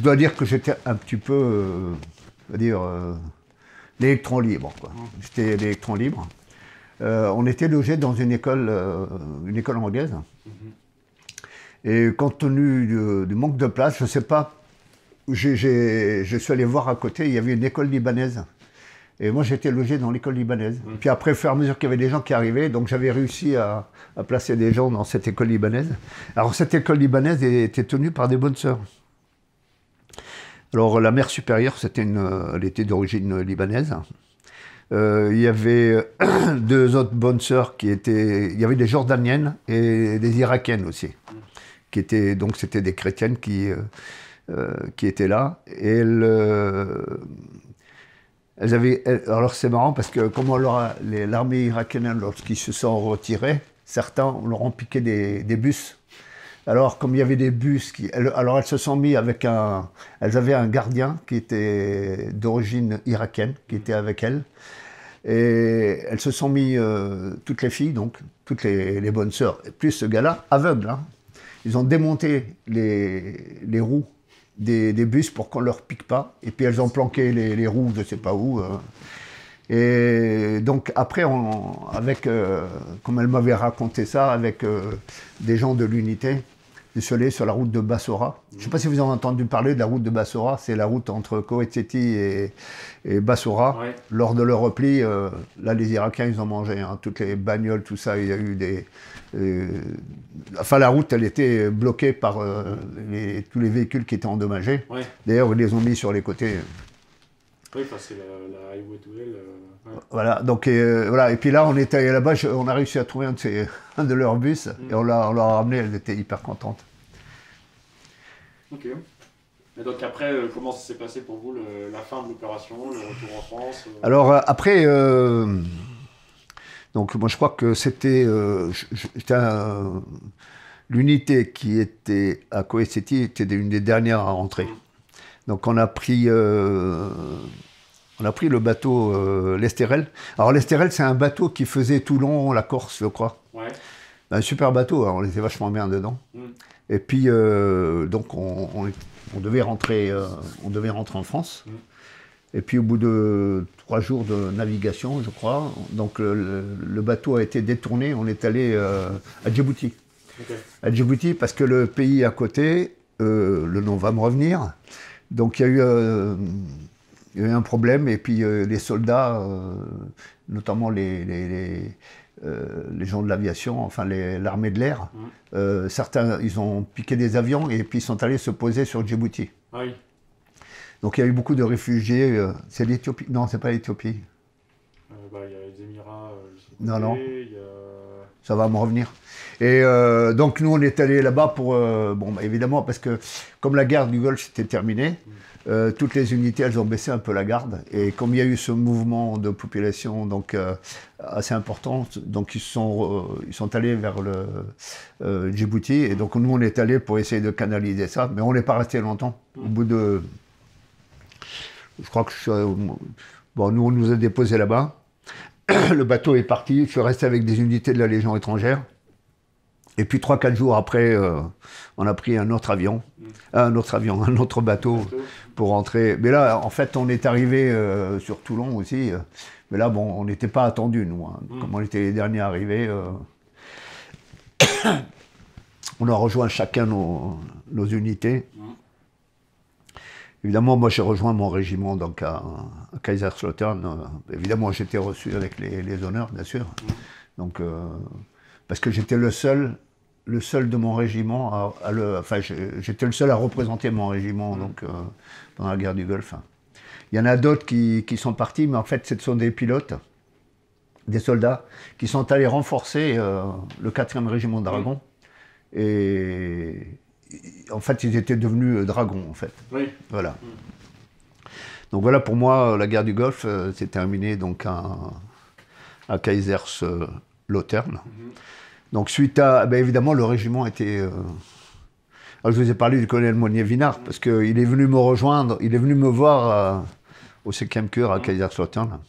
dois dire que j'étais un petit peu, l'électron libre, quoi. J'étais l'électron libre. On était logé dans une école anglaise. Et compte tenu du manque de place, je ne sais pas, je suis allé voir à côté, il y avait une école libanaise. Et moi, j'étais logé dans l'école libanaise. Puis après, au fur et à mesure qu'il y avait des gens qui arrivaient, donc j'avais réussi à placer des gens dans cette école libanaise. Alors, cette école libanaise était tenue par des bonnes sœurs. Alors, la mère supérieure, elle était d'origine libanaise. Il y avait 2 autres bonnes sœurs il y avait des Jordaniennes et des Irakiennes aussi. Donc, c'était des chrétiennes qui étaient là. Et alors c'est marrant parce que comme l'armée irakienne, lorsqu'ils se sont retirés, certains leur ont piqué des bus. Alors comme il y avait des bus, alors elles se sont mis elles avaient un gardien qui était d'origine irakienne, qui était avec elles. Et elles se sont mis, toutes les filles, donc toutes les bonnes sœurs, plus ce gars-là, aveugle, hein. Ils ont démonté les roues des bus pour qu'on ne leur pique pas. Et puis elles ont planqué les roues, je ne sais pas où. Et donc après, comme elle m'avait raconté ça, avec des gens de l'unité, je suis allé sur la route de Bassora. Je ne sais pas si vous avez entendu parler de la route de Bassora. C'est la route entre Koweït City et Bassora. Ouais. Lors de leur repli, là les Irakiens, ils ont mangé, hein, toutes les bagnoles, tout ça. Il y a eu enfin, la route, elle était bloquée par tous les véhicules qui étaient endommagés. Ouais. D'ailleurs, ils les ont mis sur les côtés. Oui, enfin, c'est la highway to hell. Ouais. Voilà, donc voilà. Et puis là, on était là-bas, on a réussi à trouver un de leurs bus et on l'a ramené, elles étaient hyper contentes. Ok. Et donc après, comment ça s'est passé pour vous, la fin de l'opération, le retour en France Alors après, donc moi je crois que c'était l'unité qui était à Kuwait City était une des dernières à rentrer. Donc on a pris le bateau l'Estérel. Alors l'Estérel, c'est un bateau qui faisait Toulon, la Corse, je crois. Ouais. Un super bateau, hein, on était vachement bien dedans. Et puis donc on devait rentrer en France. Et puis au bout de 3 jours de navigation, je crois, donc le bateau a été détourné, on est allé à Djibouti. Okay. À Djibouti parce que le pays à côté, le nom va me revenir, donc il y a eu un problème et puis les soldats, notamment les gens de l'aviation, enfin l'armée de l'air, certains ils ont piqué des avions et puis ils sont allés se poser sur Djibouti. Ah oui. Donc il y a eu beaucoup de réfugiés. C'est l'Éthiopie? Non, c'est pas l'Éthiopie. Il y a les Émirats. Non. Il y a... Ça va me revenir. Et donc nous on est allés là-bas pour évidemment parce que comme la guerre du Golfe s'était terminée, toutes les unités elles ont baissé un peu la garde et comme il y a eu ce mouvement de population donc assez important, donc ils sont allés vers le Djibouti et donc nous on est allés pour essayer de canaliser ça, mais on n'est pas resté longtemps. Au bout de, je crois que nous on nous a déposés là-bas. Le bateau est parti, je suis resté avec des unités de la Légion étrangère. Et puis 3-4 jours après, on a pris un autre bateau pour rentrer. Mais là, en fait, on est arrivé sur Toulon aussi. Mais là, bon, on n'était pas attendus, nous. Hein. Comme on était les derniers arrivés, on a rejoint chacun nos unités. Évidemment, moi, j'ai rejoint mon régiment donc à Kaiserslautern. Évidemment, j'étais reçu avec les honneurs, bien sûr. Donc, parce que j'étais le seul de mon régiment j'étais le seul à représenter mon régiment donc, pendant la guerre du Golfe. Il y en a d'autres qui sont partis, mais en fait, ce sont des pilotes, des soldats, qui sont allés renforcer le 4e régiment de Dragons. Et en fait, ils étaient devenus dragons, en fait. Oui. Voilà. Donc voilà, pour moi, la guerre du Golfe s'est terminée donc à Kaiserslautern. Donc suite à, évidemment, le régiment était... Alors, je vous ai parlé du colonel Monnier-Vinard, parce qu'il est venu me rejoindre, il est venu me voir au 5e cœur à Kaiserslautern.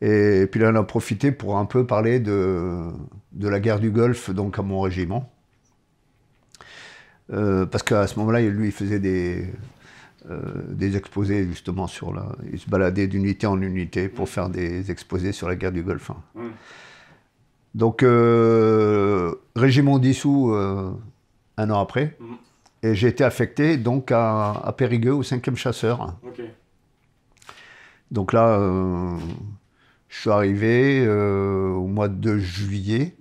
Et puis là, on a profité pour un peu parler de la guerre du Golfe, donc à mon régiment. Parce qu'à ce moment-là, lui, il faisait des exposés justement il se baladait d'unité en unité pour faire des exposés sur la guerre du Golfe. Donc, régiment dissous 1 an après, et j'ai été affecté donc à Périgueux, au 5e chasseur. Okay. Donc là, je suis arrivé au mois de juillet.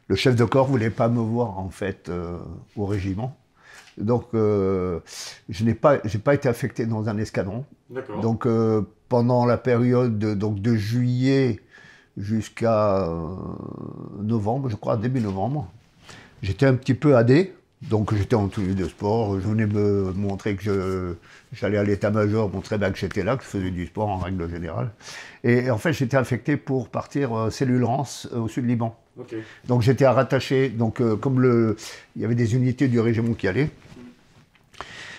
Le chef de corps ne voulait pas me voir, en fait, au régiment. Donc, je n'ai pas été affecté dans un escadron. Donc, pendant la période de juillet jusqu'à novembre, je crois, début novembre, j'étais un petit peu AD. Donc, j'étais en tenue de sport. Je venais me montrer que j'allais à l'état-major, montrer que j'étais là, que je faisais du sport en règle générale. Et en fait, j'étais affecté pour partir cellule Rance au sud Liban. Okay. Donc j'étais rattaché, donc comme il y avait des unités du régiment qui allaient.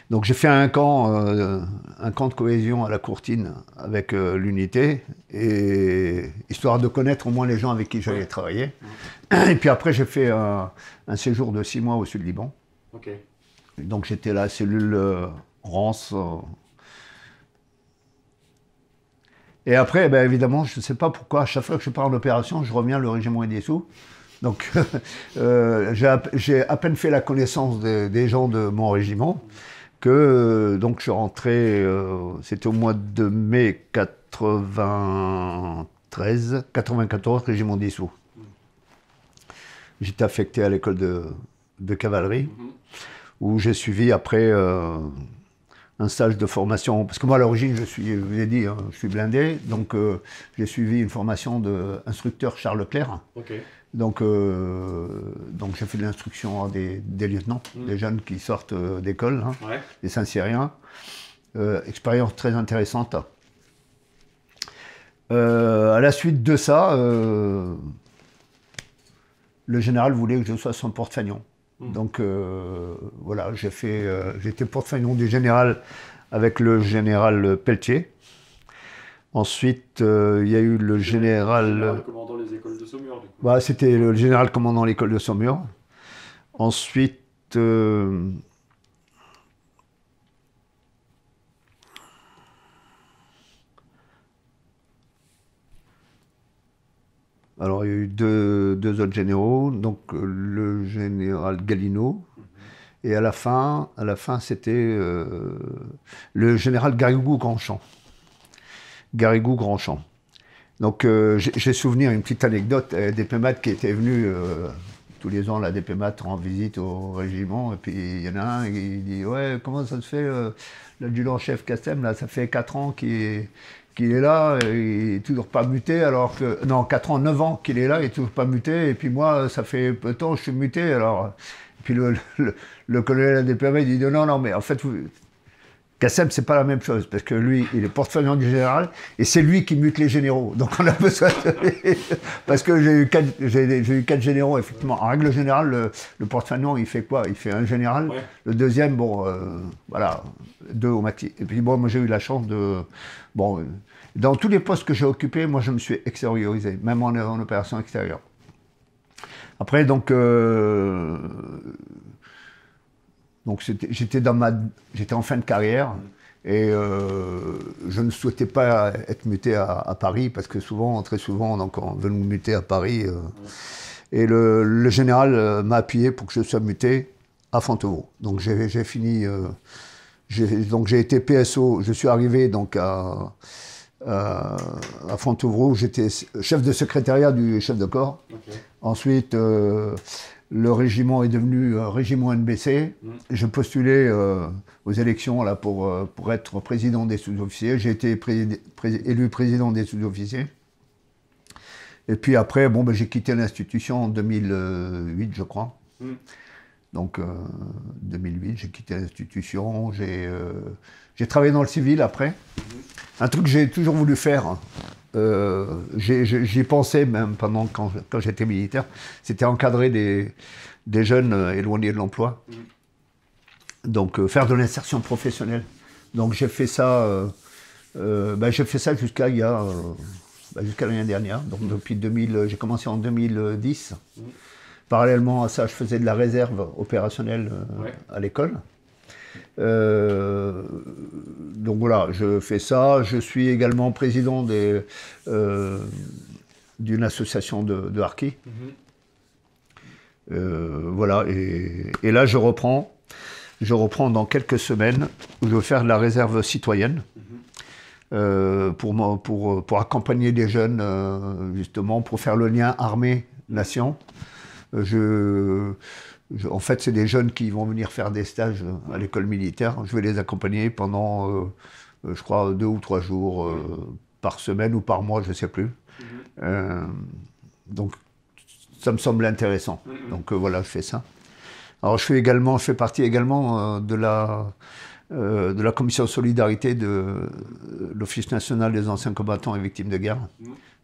Donc j'ai fait un camp de cohésion à la Courtine avec l'unité, et histoire de connaître au moins les gens avec qui j'allais travailler. Et puis après j'ai fait un séjour de 6 mois au sud Liban. Okay. Donc j'étais là, cellule Rance. Et après, évidemment, je ne sais pas pourquoi, à chaque fois que je pars en opération, je reviens, le régiment est dissous. Donc, j'ai à peine fait la connaissance des gens de mon régiment, que donc je suis rentré, c'était au mois de mai 94, régiment dissous. J'étais affecté à l'école de cavalerie, où j'ai suivi après un un stage de formation, parce que moi à l'origine je vous ai dit, hein, je suis blindé, donc j'ai suivi une formation d'instructeur Charles Leclerc. Okay. Donc j'ai fait de l'instruction à des lieutenants, des jeunes qui sortent d'école, hein, des Saint-Cyriens. Expérience très intéressante. À la suite de ça, le général voulait que je sois son porte-fagnon. Donc voilà, j'étais porte-fagnon du général avec le général Pelletier. Ensuite, il y a eu le général commandant les écoles de Saumur, du coup. Bah, c'était le général commandant l'école de Saumur. Ensuite, alors il y a eu deux autres généraux, donc le général Galino, et à la fin c'était le général Garrigou-Grandchamp. Garrigou-Grandchamp. Donc j'ai souvenir, une petite anecdote, des PMAT qui étaient venus tous les ans, la DPMAT rend visite au régiment, et puis il y en a un qui dit « Ouais, comment ça se fait, l'adjudant-chef Cassem, là, ça fait 4 ans qu'il est là, il n'est toujours pas muté, alors que... Non, 4 ans, 9 ans qu'il est là, il n'est toujours pas muté, et puis moi, ça fait peu de temps que je suis muté, alors... » Puis le colonel de la DPMAT, il dit « Non, mais en fait... Cassem, c'est pas la même chose, parce que lui, il est porte-fagnon du général, et c'est lui qui mute les généraux. Donc on a besoin de... Parce que j'ai eu 4 généraux, effectivement. En règle générale, le porte-fagnon, il fait quoi? Il fait un général. Ouais. Le deuxième, bon, voilà, 2 au maxi. Et puis bon, moi j'ai eu la chance de... Bon, dans tous les postes que j'ai occupés, moi je me suis extériorisé, même en opération extérieure. Après, donc j'étais en fin de carrière et je ne souhaitais pas être muté à Paris parce que très souvent, donc on veut nous muter à Paris. Et le général m'a appuyé pour que je sois muté à Fontevraud. Donc j'ai fini, j'ai été PSO. Je suis arrivé donc à Fontevraud. J'étais chef de secrétariat du chef de corps. Okay. Ensuite. Le régiment est devenu régiment NBC. Je postulais aux élections là, pour être président des sous-officiers. J'ai été élu président des sous-officiers. Et puis après, bon, j'ai quitté l'institution en 2008, je crois. Donc, 2008, j'ai quitté l'institution. J'ai travaillé dans le civil après. Un truc que j'ai toujours voulu faire. J'y pensais même pendant quand j'étais militaire, c'était encadrer des jeunes éloignés de l'emploi. Donc faire de l'insertion professionnelle. Donc j'ai fait ça, jusqu'à l'année dernière. Donc depuis 2000, j'ai commencé en 2010. Parallèlement à ça, je faisais de la réserve opérationnelle à l'école. Donc voilà, je fais ça. Je suis également président d'une association de harkis. Voilà, et là je reprends dans quelques semaines où je vais faire de la réserve citoyenne pour accompagner des jeunes, justement, pour faire le lien armée-nation. En fait, c'est des jeunes qui vont venir faire des stages à l'école militaire. Je vais les accompagner pendant, je crois, 2 ou 3 jours par semaine ou par mois, je ne sais plus. Donc, ça me semble intéressant. Donc, voilà, je fais ça. Alors, je fais partie également de la commission solidarité de l'Office national des anciens combattants et victimes de guerre,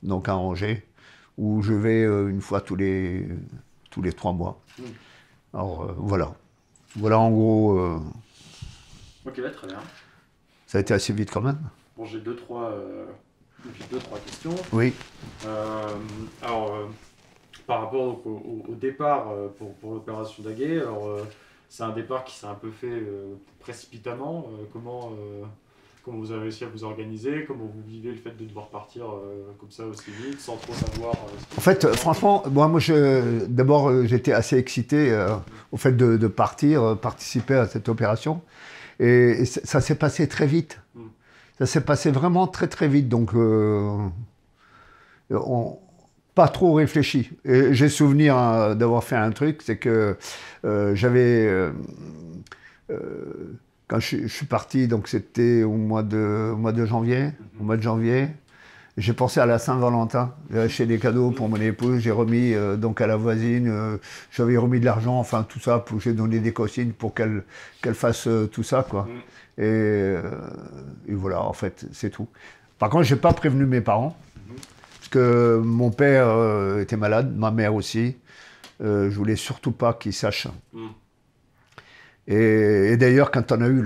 donc à Angers, où je vais une fois tous les 3 mois. Alors voilà en gros. Ok, bah, très bien. Ça a été assez vite quand même. Bon, j'ai 2-3 questions. Oui. Par rapport au départ pour l'opération Daguet, alors c'est un départ qui s'est un peu fait précipitamment. Comment vous avez réussi à vous organiser? Comment vous vivez le fait de devoir partir comme ça aussi vite, sans trop savoir En fait, franchement, moi d'abord, j'étais assez excité au fait de partir, participer à cette opération. Et ça s'est passé très vite. Ça s'est passé vraiment très très vite. Donc, pas trop réfléchi. Et j'ai souvenir d'avoir fait un truc, c'est que j'avais... quand je suis parti, donc c'était au mois de janvier. Au mois de janvier, j'ai pensé à la Saint-Valentin. J'ai acheté des cadeaux pour mon épouse. J'ai remis donc à la voisine. J'avais remis de l'argent, enfin tout ça. J'ai donné des consignes pour qu'elle fasse tout ça, quoi. Et voilà, en fait, c'est tout. Par contre, j'ai pas prévenu mes parents parce que mon père était malade, ma mère aussi. Je voulais surtout pas qu'ils sachent. Et d'ailleurs, quand on a eu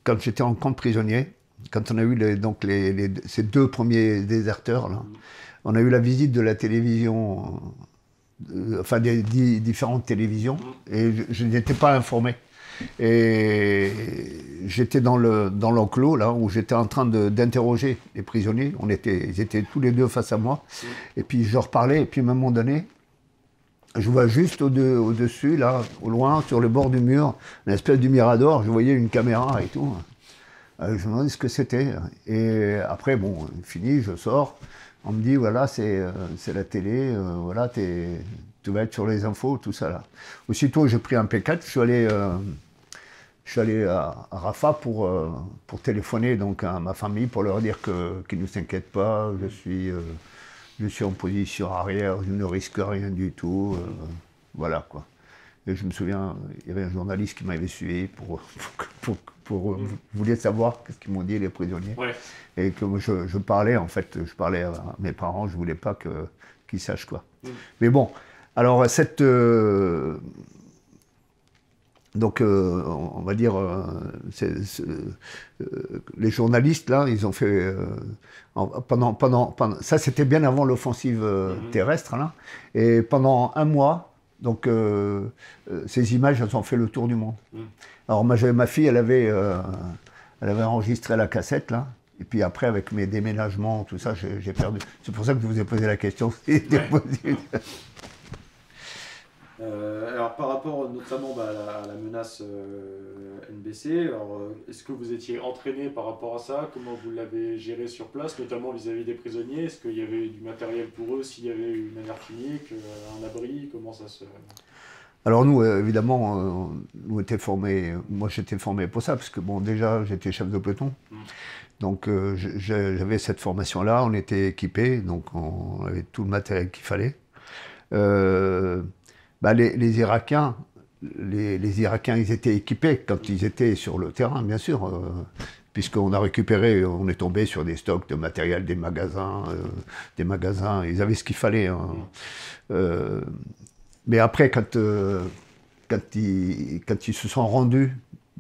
quand j'étais en camp de prisonniers, quand on a eu ces 2 premiers déserteurs, là, on a eu la visite de la télévision, enfin des différentes télévisions, et je n'étais pas informé. Et j'étais dans l'enclos, là, où j'étais en train d'interroger les prisonniers. Ils étaient tous les 2 face à moi. Et puis je leur parlais, et puis à un moment donné, je vois juste au-dessus, là, au loin, sur le bord du mur, une espèce de mirador, je voyais une caméra et tout. Je me demandais ce que c'était. Et après, bon, fini, je sors. On me dit, voilà, c'est la télé, voilà, tu vas être sur les infos, tout ça là. Aussitôt, j'ai pris un P4, je suis allé à Rafah pour téléphoner donc à ma famille, pour leur dire qu'ils ne s'inquiètent pas, je suis en position arrière, je ne risque rien du tout, voilà quoi. Et je me souviens, il y avait un journaliste qui m'avait suivi pour voulait savoir ce qu'ils m'ont dit les prisonniers. Ouais. Et que je parlais, en fait, je parlais à mes parents, je ne voulais pas qu'ils sachent quoi. Mais bon, alors donc, on va dire, les journalistes, là, ils ont fait, ça c'était bien avant l'offensive terrestre, là, et pendant un mois, donc, ces images, elles ont fait le tour du monde. Alors, ma fille, elle avait enregistré la cassette, là, et puis après, avec mes déménagements, tout ça, j'ai perdu. C'est pour ça que je vous ai posé la question. Alors par rapport notamment à la menace NBC, est-ce que vous étiez entraîné par rapport à ça? Comment vous l'avez géré sur place, notamment vis-à-vis des prisonniers? Est-ce qu'il y avait du matériel pour eux, s'il y avait une manière chimique, un abri? Comment ça se... Alors nous, évidemment, moi j'étais formé pour ça, parce que bon, déjà j'étais chef de peloton. Donc j'avais cette formation-là, on était équipés, donc on avait tout le matériel qu'il fallait. Les Irakiens, ils étaient équipés quand ils étaient sur le terrain, bien sûr, puisqu'on a récupéré, on est tombé sur des stocks de matériel, des magasins, ils avaient ce qu'il fallait. Hein. Mais après, quand ils se sont rendus,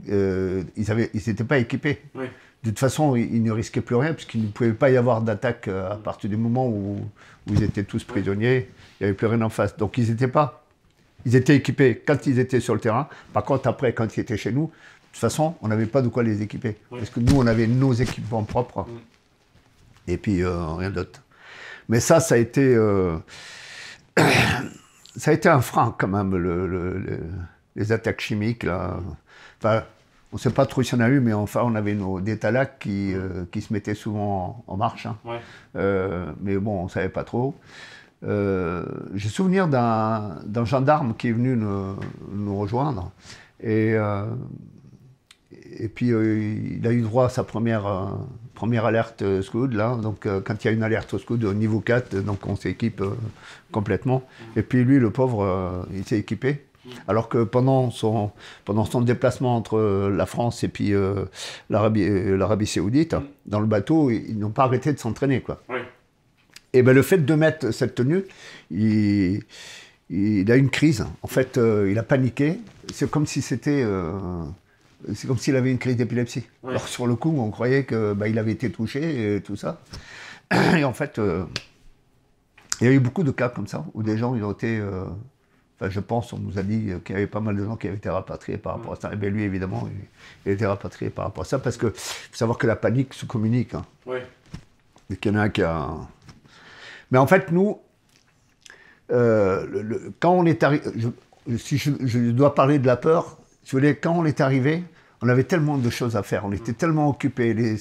ils n'étaient pas équipés. Oui. De toute façon, ils ne risquaient plus rien, puisqu'il ne pouvait pas y avoir d'attaque à partir du moment où ils étaient tous prisonniers, il n'y avait plus rien en face. Donc ils étaient équipés quand ils étaient sur le terrain. Par contre, après, quand ils étaient chez nous, de toute façon, on n'avait pas de quoi les équiper. Oui. Parce que nous, on avait nos équipements propres. Et puis, rien d'autre. Mais ça a été un frein, quand même, les attaques chimiques, là. Enfin, on ne sait pas trop si on a eu, mais enfin, on avait des talacs qui se mettaient souvent en marche. Hein. Ouais. Mais bon, on ne savait pas trop. J'ai souvenir d'un gendarme qui est venu nous rejoindre. Et puis, il a eu droit à sa première alerte SCOUD. Là. Donc, quand il y a une alerte au SCOUD au niveau 4, donc on s'équipe complètement. Et puis, lui, le pauvre, il s'est équipé. Alors que pendant son déplacement entre la France et puis l'Arabie Saoudite, dans le bateau, ils n'ont pas arrêté de s'entraîner, quoi. Oui. Et ben le fait de mettre cette tenue, il a une crise. En fait, il a paniqué. C'est comme si c'est comme s'il avait une crise d'épilepsie. Oui. Alors sur le coup, on croyait qu'il avait été touché et tout ça. Et en fait, il y a eu beaucoup de cas comme ça où des gens ils ont été. Enfin, je pense, on nous a dit qu'il y avait pas mal de gens qui avaient été rapatriés par rapport à ça. Et bien lui, évidemment, il a été rapatrié par rapport à ça, parce qu'il faut savoir que la panique se communique. Hein. Oui. Et qu'il y en a un qui a... Mais en fait, nous, quand on est arrivé... Si je dois parler de la peur, si vous voulez, quand on est arrivé, on avait tellement de choses à faire, on était tellement occupés,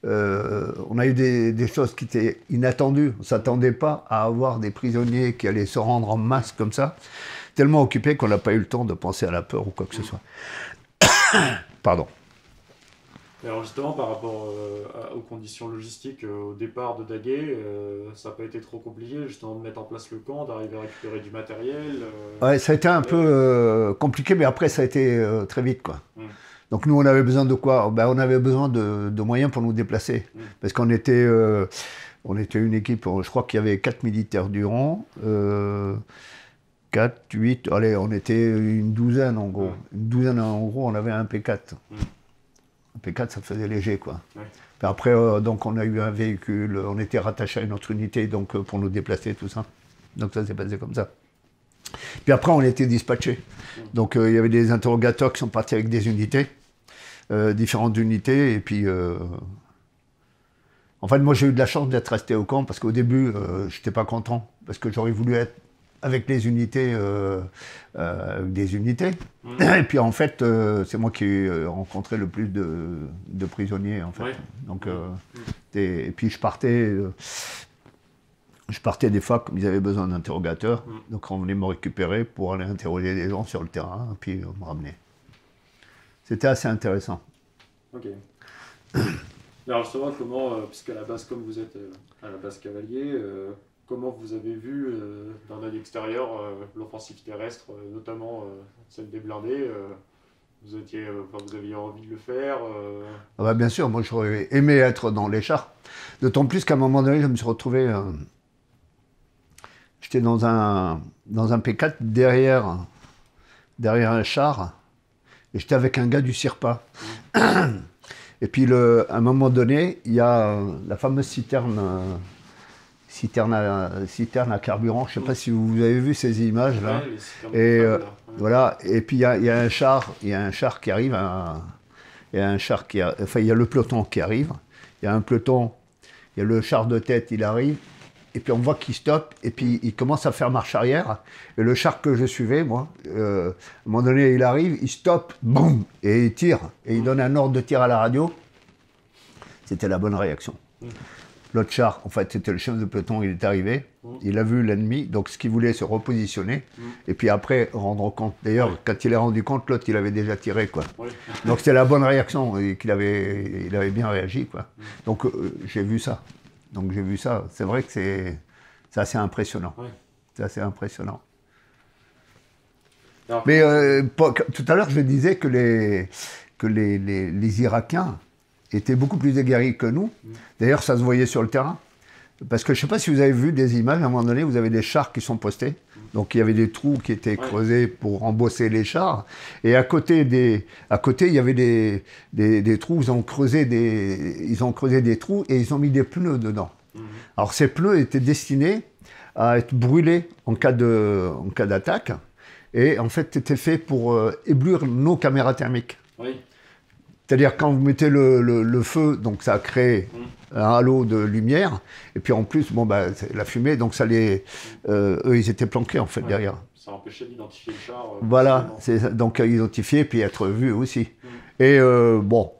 on a eu des choses qui étaient inattendues, on ne s'attendait pas à avoir des prisonniers qui allaient se rendre en masse comme ça, tellement occupés qu'on n'a pas eu le temps de penser à la peur ou quoi que ce soit. Pardon. Alors justement, par rapport aux conditions logistiques au départ de Daguet, ça n'a pas été trop compliqué justement de mettre en place le camp, d'arriver à récupérer du matériel Ouais, ça a été un peu compliqué, mais après ça a été très vite, quoi. Donc nous, on avait besoin de quoi? Ben, on avait besoin de moyens pour nous déplacer. Parce qu'on était, une équipe, je crois qu'il y avait 4 militaires du rang. 4, 8, allez, on était une douzaine en gros. Une douzaine en gros, on avait un P4. Un P4, ça faisait léger, quoi. Puis après, donc on a eu un véhicule, on était rattaché à une autre unité, donc pour nous déplacer, tout ça. Donc ça s'est passé comme ça. Puis après, on a été dispatchés. Donc il y avait des interrogateurs qui sont partis avec des unités, différentes unités, et puis... En fait, moi, j'ai eu de la chance d'être resté au camp, parce qu'au début, je n'étais pas content, parce que j'aurais voulu être avec les unités, des unités. Et puis en fait, c'est moi qui ai rencontré le plus de prisonniers, en fait. Donc, et puis je partais des fois comme ils avaient besoin d'interrogateurs. Donc on venait me récupérer pour aller interroger des gens sur le terrain, et puis me ramener. C'était assez intéressant. Ok. Alors justement, comment, puisqu'à la base, comme vous êtes à la base cavalier, comment vous avez vu d'un œil extérieur l'offensive terrestre, notamment celle des blindés vous aviez envie de le faire Ah bah bien sûr, moi j'aurais aimé être dans les chars. D'autant plus qu'à un moment donné, je me suis retrouvé... j'étais dans un P4 derrière un char, et j'étais avec un gars du CIRPA. Et puis à un moment donné, il y a la fameuse citerne à carburant. Je ne sais pas si vous avez vu ces images là. Et voilà. Et puis il y a un char qui arrive. Il y a le peloton qui arrive. Il y a un peloton. Il y a le char de tête, il arrive. Et puis on voit qu'il stoppe. Et puis il commence à faire marche arrière. Et le char que je suivais, moi, à un moment donné, il arrive, il stoppe, boum, et il tire. Et il donne un ordre de tir à la radio. C'était la bonne réaction. L'autre char, en fait, c'était le chef de peloton, il est arrivé, il a vu l'ennemi, donc ce qu'il voulait, se repositionner, et puis après, rendre compte. D'ailleurs, quand il est rendu compte, l'autre, il avait déjà tiré, quoi. Donc c'était la bonne réaction, et il avait bien réagi, quoi. Donc j'ai vu ça. C'est vrai que c'est assez impressionnant. C'est assez impressionnant. Alors, mais tout à l'heure, je disais que les Irakiens étaient beaucoup plus aguerris que nous. D'ailleurs, ça se voyait sur le terrain. Parce que je ne sais pas si vous avez vu des images, à un moment donné, vous avez des chars qui sont postés. Donc il y avait des trous qui étaient creusés pour embosser les chars. Et à côté, il y avait des trous, ils ont creusé des trous et ils ont mis des pneus dedans. Alors ces pneus étaient destinés à être brûlés en cas d'attaque. Et en fait, c'était fait pour éblouir nos caméras thermiques. C'est-à-dire quand vous mettez le feu, donc ça crée un halo de lumière, et puis en plus, bon, bah, la fumée, donc ça eux, ils étaient planqués en fait derrière. Ça empêchait d'identifier le char. Voilà, donc identifier puis être vu aussi. Et bon,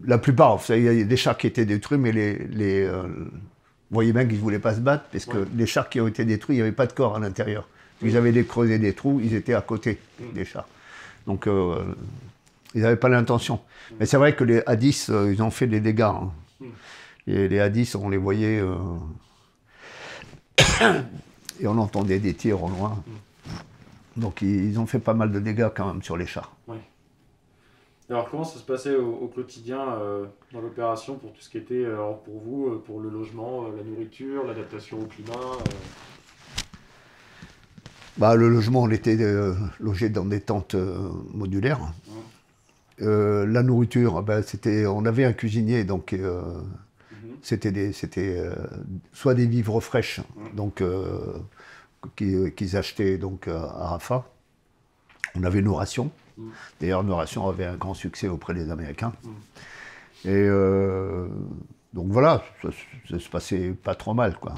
la plupart, il y a des chars qui étaient détruits, mais vous voyez bien qu'ils ne voulaient pas se battre, parce que les chars qui ont été détruits, il n'y avait pas de corps à l'intérieur. Ils avaient creusé des trous, ils étaient à côté des chars. Donc ils n'avaient pas l'intention. Mais c'est vrai que les A10, ils ont fait des dégâts. Hein. Et les A10, on les voyait... et on entendait des tirs au loin. Donc ils ont fait pas mal de dégâts quand même sur les chars. Alors comment ça se passait au quotidien dans l'opération pour tout ce qui était, pour vous, pour le logement, la nourriture, l'adaptation au climat Bah, le logement, on était logé dans des tentes modulaires. La nourriture, ben, on avait un cuisinier, donc c'était soit des vivres fraîches, donc qu'ils achetaient donc à Rafah. On avait nos rations. D'ailleurs, nos rations avaient un grand succès auprès des Américains. Et donc voilà, ça se passait pas trop mal, quoi.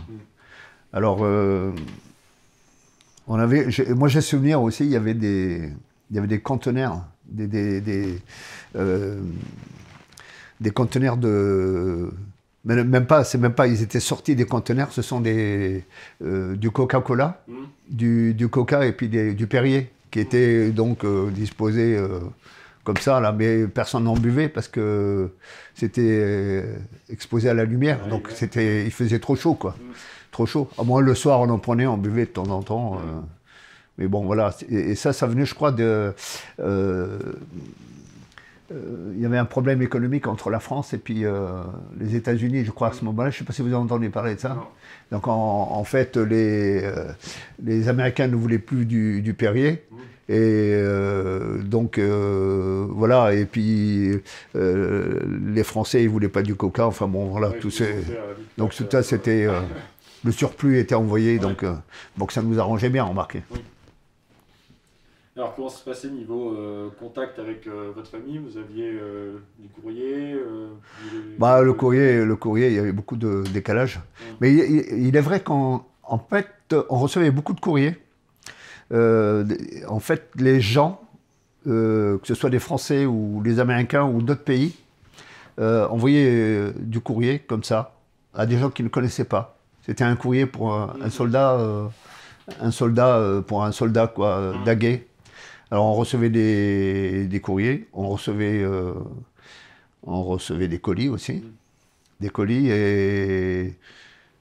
Alors, moi j'ai souvenir aussi, il y avait des conteneurs, des conteneurs de... Même pas, ils étaient sortis des conteneurs, ce sont du Coca-Cola, du Coca et puis du Perrier, qui étaient donc disposés comme ça, là, mais personne n'en buvait parce que c'était exposé à la lumière, donc il faisait trop chaud, quoi. Trop chaud. À moins le soir, on en prenait, on buvait de temps en temps. Mais bon, voilà. Et ça venait, je crois, de... il y avait un problème économique entre la France et puis les États-Unis, je crois, à ce moment-là. Je ne sais pas si vous avez entendu parler de ça. Non. Donc, en fait, les Américains ne voulaient plus du Perrier. Et donc, voilà. Et puis, les Français, ils ne voulaient pas du Coca. Enfin, bon, voilà. Donc, tout ça, c'était... le surplus était envoyé. Donc ça nous arrangeait bien, remarquez. Oui. Alors, comment ça se passait niveau contact avec votre famille? Vous aviez du courrier le courrier, il y avait beaucoup de décalage. Mais il est vrai qu'en fait, on recevait beaucoup de courriers. En fait, les gens, que ce soit des Français ou les Américains ou d'autres pays, envoyaient du courrier comme ça à des gens qu'ils ne connaissaient pas. C'était un courrier pour un soldat quoi, daguet. Alors on recevait des courriers, on recevait des colis aussi, des colis. Et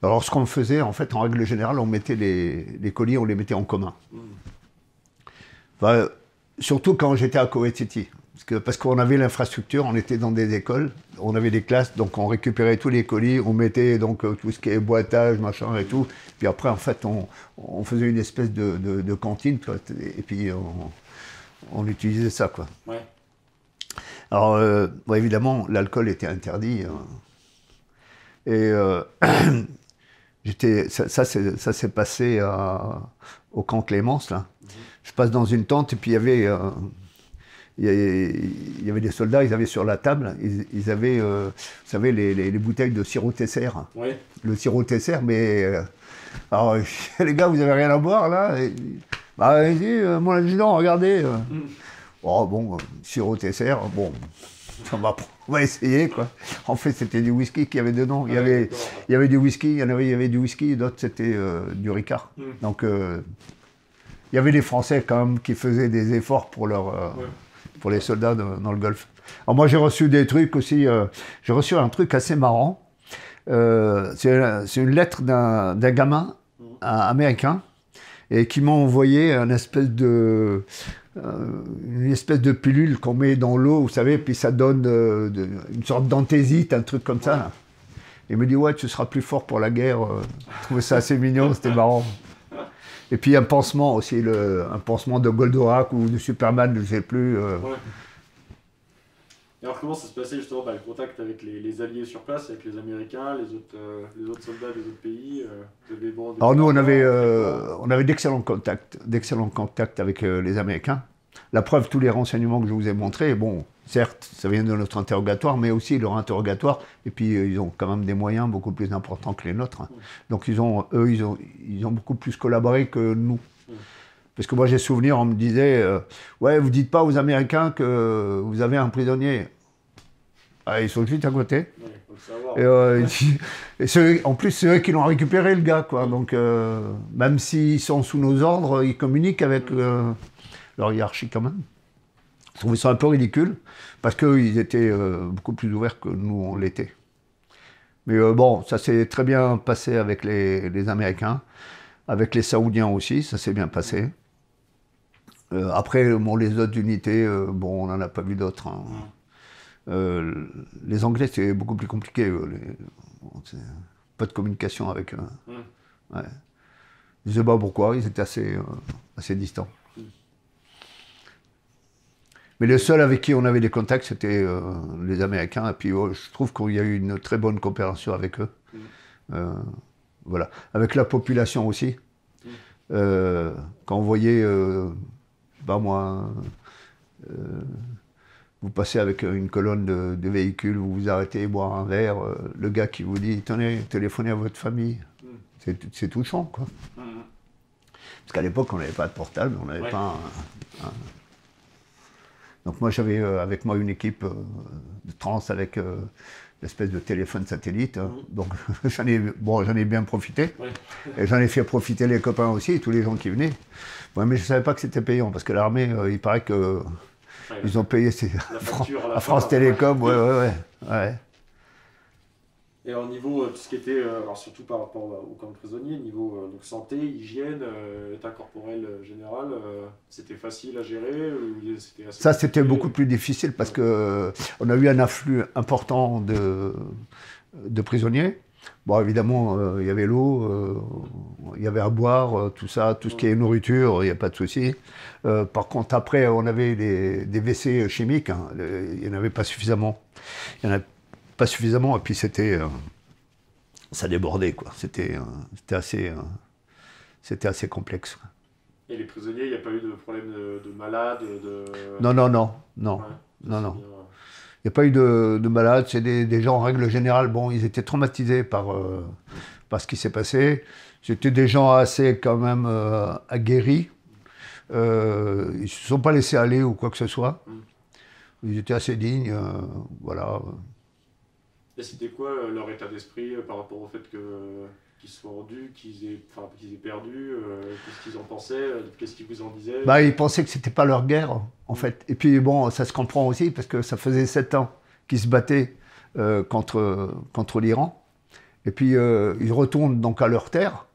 alors ce qu'on faisait, en fait, en règle générale, on mettait les colis, on les mettait en commun. Enfin, surtout quand j'étais à Kuwait City, parce qu'on avait l'infrastructure, on était dans des écoles, on avait des classes, donc on récupérait tous les colis, on mettait donc tout ce qui est boitage, machin et tout. Puis après, en fait, on faisait une espèce de cantine, et puis on utilisait ça, quoi. Ouais. Alors, évidemment, l'alcool était interdit. Et ça s'est passé au camp Clémence, là. Je passe dans une tente, et puis il y avait des soldats, ils avaient sur la table, ils avaient, vous savez, les bouteilles de sirop Tesser. Ouais. Le sirop Tesser, mais... alors, les gars, vous avez rien à boire, là? Allez-y, mon adjudant, regardez. Oh, bon, sirop Tesser, bon, on va essayer, quoi. En fait, c'était du whisky qu'il y avait dedans. Il y avait du whisky, il y avait du whisky, d'autres, c'était du Ricard. Donc, il y avait des Français, quand même, qui faisaient des efforts pour les soldats dans le Golfe. Alors, moi, j'ai reçu des trucs aussi. J'ai reçu un truc assez marrant. C'est une lettre d'un gamin américain, et qui m'a envoyé une espèce de pilule qu'on met dans l'eau, vous savez, puis ça donne une sorte d'anthésite, un truc comme ça. Là. Il me dit, ouais, tu seras plus fort pour la guerre. Je trouvais ça assez mignon, c'était marrant. Et puis un pansement aussi, un pansement de Goldorak ou de Superman, je ne sais plus. Ouais. Et alors comment ça se passait justement le contact avec les alliés sur place, avec les Américains, les autres soldats des autres pays Alors nous, on avait d'excellents contacts avec les Américains. La preuve, tous les renseignements que je vous ai montrés, bon, certes, ça vient de notre interrogatoire, mais aussi leur interrogatoire, et puis ils ont quand même des moyens beaucoup plus importants que les nôtres. Donc ils ont beaucoup plus collaboré que nous. Parce que moi, j'ai souvenir, on me disait, ouais, vous dites pas aux Américains que vous avez un prisonnier. Ah, ils sont juste à côté. Ouais, faut le savoir. Et en plus, c'est eux qui l'ont récupéré, le gars, quoi. Donc, même s'ils sont sous nos ordres, ils communiquent avec leur hiérarchie quand même. Je trouvais ça un peu ridicule, parce qu'eux, ils étaient beaucoup plus ouverts que nous, on l'était. Mais bon, ça s'est très bien passé avec les Américains. Avec les Saoudiens aussi, ça s'est bien passé. Après, bon, les autres unités, bon, on n'en a pas vu d'autres. Hein. Les Anglais, c'est beaucoup plus compliqué. Pas de communication avec eux. Ouais. Je ne sais pas pourquoi, ils étaient assez distants. Mais le seul avec qui on avait des contacts, c'était les Américains. Et puis, je trouve qu'il y a eu une très bonne coopération avec eux. Voilà. Avec la population aussi. Quand on voyait, vous passez avec une colonne de véhicules, vous vous arrêtez, boire un verre, le gars qui vous dit, tenez, téléphonez à votre famille. C'est touchant, quoi. Parce qu'à l'époque, on n'avait pas de portable, on n'avait pas un... Donc moi, j'avais avec moi une équipe de trans avec l'espèce de téléphone satellite. Donc j'en ai bien profité. Et j'en ai fait profiter les copains aussi, tous les gens qui venaient. Ouais, mais je ne savais pas que c'était payant, parce que l'armée, il paraît que Ils ont payé à France Télécom, ouais. Et au niveau tout ce qui était, alors surtout par rapport au camp de prisonniers, niveau donc santé, hygiène, état corporel général, c'était facile à gérer c'était assez Ça, c'était beaucoup plus difficile parce que on a eu un afflux important de prisonniers. Bon, évidemment, il y avait l'eau, il y avait à boire, tout ça, tout ce qui est nourriture, il n'y a pas de souci. Par contre, après, on avait des WC chimiques, hein, il n'y en avait pas suffisamment. Il n'y en a pas suffisamment, et puis ça débordait, quoi. C'était assez complexe. Et les prisonniers, il n'y a pas eu de problème de malades Non. Il n'y a pas eu de malades, c'est des gens en règle générale, bon, ils étaient traumatisés par ce qui s'est passé. C'était des gens assez quand même aguerris. Ils ne se sont pas laissés aller ou quoi que ce soit. Ils étaient assez dignes, voilà. Et c'était quoi leur état d'esprit par rapport au fait qu'ils se soient rendus, qu'ils aient perdu, qu'est-ce qu'ils en pensaient, qu'est-ce qu'ils vous en disaient? Bah, ils pensaient que c'était pas leur guerre, en fait. Et puis bon, ça se comprend aussi, parce que ça faisait 7 ans qu'ils se battaient contre l'Iran. Et puis ils retournent donc à leur terre,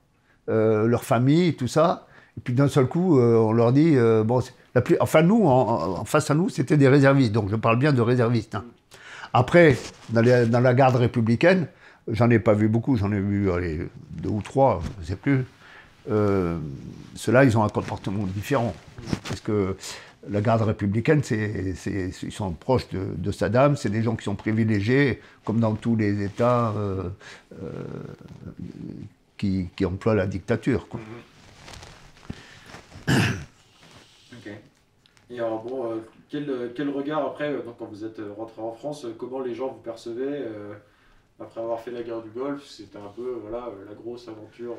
leur famille, tout ça. Et puis d'un seul coup, on leur dit, bon, enfin nous, en face à nous, c'était des réservistes, donc je parle bien de réservistes. Hein. Après, dans la garde républicaine, j'en ai pas vu beaucoup, j'en ai vu 2 ou 3, je ne sais plus. Ceux-là, ils ont un comportement différent. Parce que la garde républicaine, ils sont proches de Saddam, c'est des gens qui sont privilégiés, comme dans tous les États qui emploient la dictature, quoi. Ok. Et alors bon, quel regard après, donc, quand vous êtes rentré en France, comment les gens vous percevaient après avoir fait la guerre du Golfe? C'était un peu voilà, la grosse aventure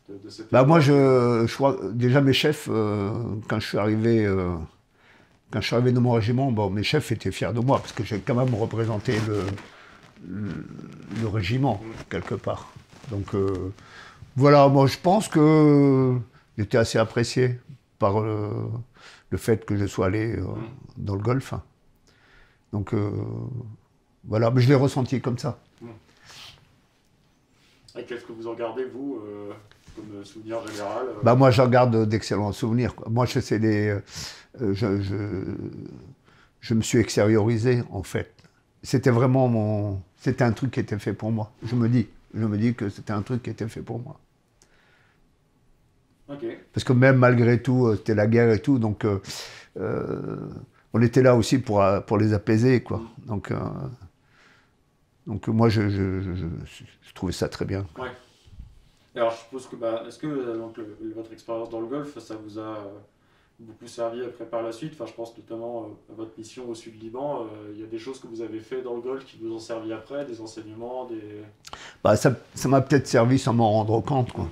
de cette époque. Moi, je crois, déjà mes chefs, quand je suis arrivé dans mon régiment, bon, mes chefs étaient fiers de moi, parce que j'ai quand même représenté le régiment, quelque part. Donc voilà, moi je pense que j'étais assez apprécié par le fait que je sois allé dans le Golfe. Donc voilà, mais je l'ai ressenti comme ça. Et qu'est-ce que vous en gardez, vous, comme souvenir général Bah moi, j'en garde d'excellents souvenirs, quoi. Moi, je me suis extériorisé, en fait. C'était vraiment c'était un truc qui était fait pour moi. Je me dis que c'était un truc qui était fait pour moi. Okay. Parce que même malgré tout, c'était la guerre et tout, donc on était là aussi pour les apaiser, quoi. Donc moi, je trouvais ça très bien. Ouais. Alors, je suppose que, est-ce que donc, votre expérience dans le Golfe, ça vous a beaucoup servi après par la suite? Enfin, je pense notamment à votre mission au Sud-Liban. Il y a des choses que vous avez fait dans le Golfe qui vous ont servi après, des enseignements, ça m'a peut-être servi sans m'en rendre compte, quoi.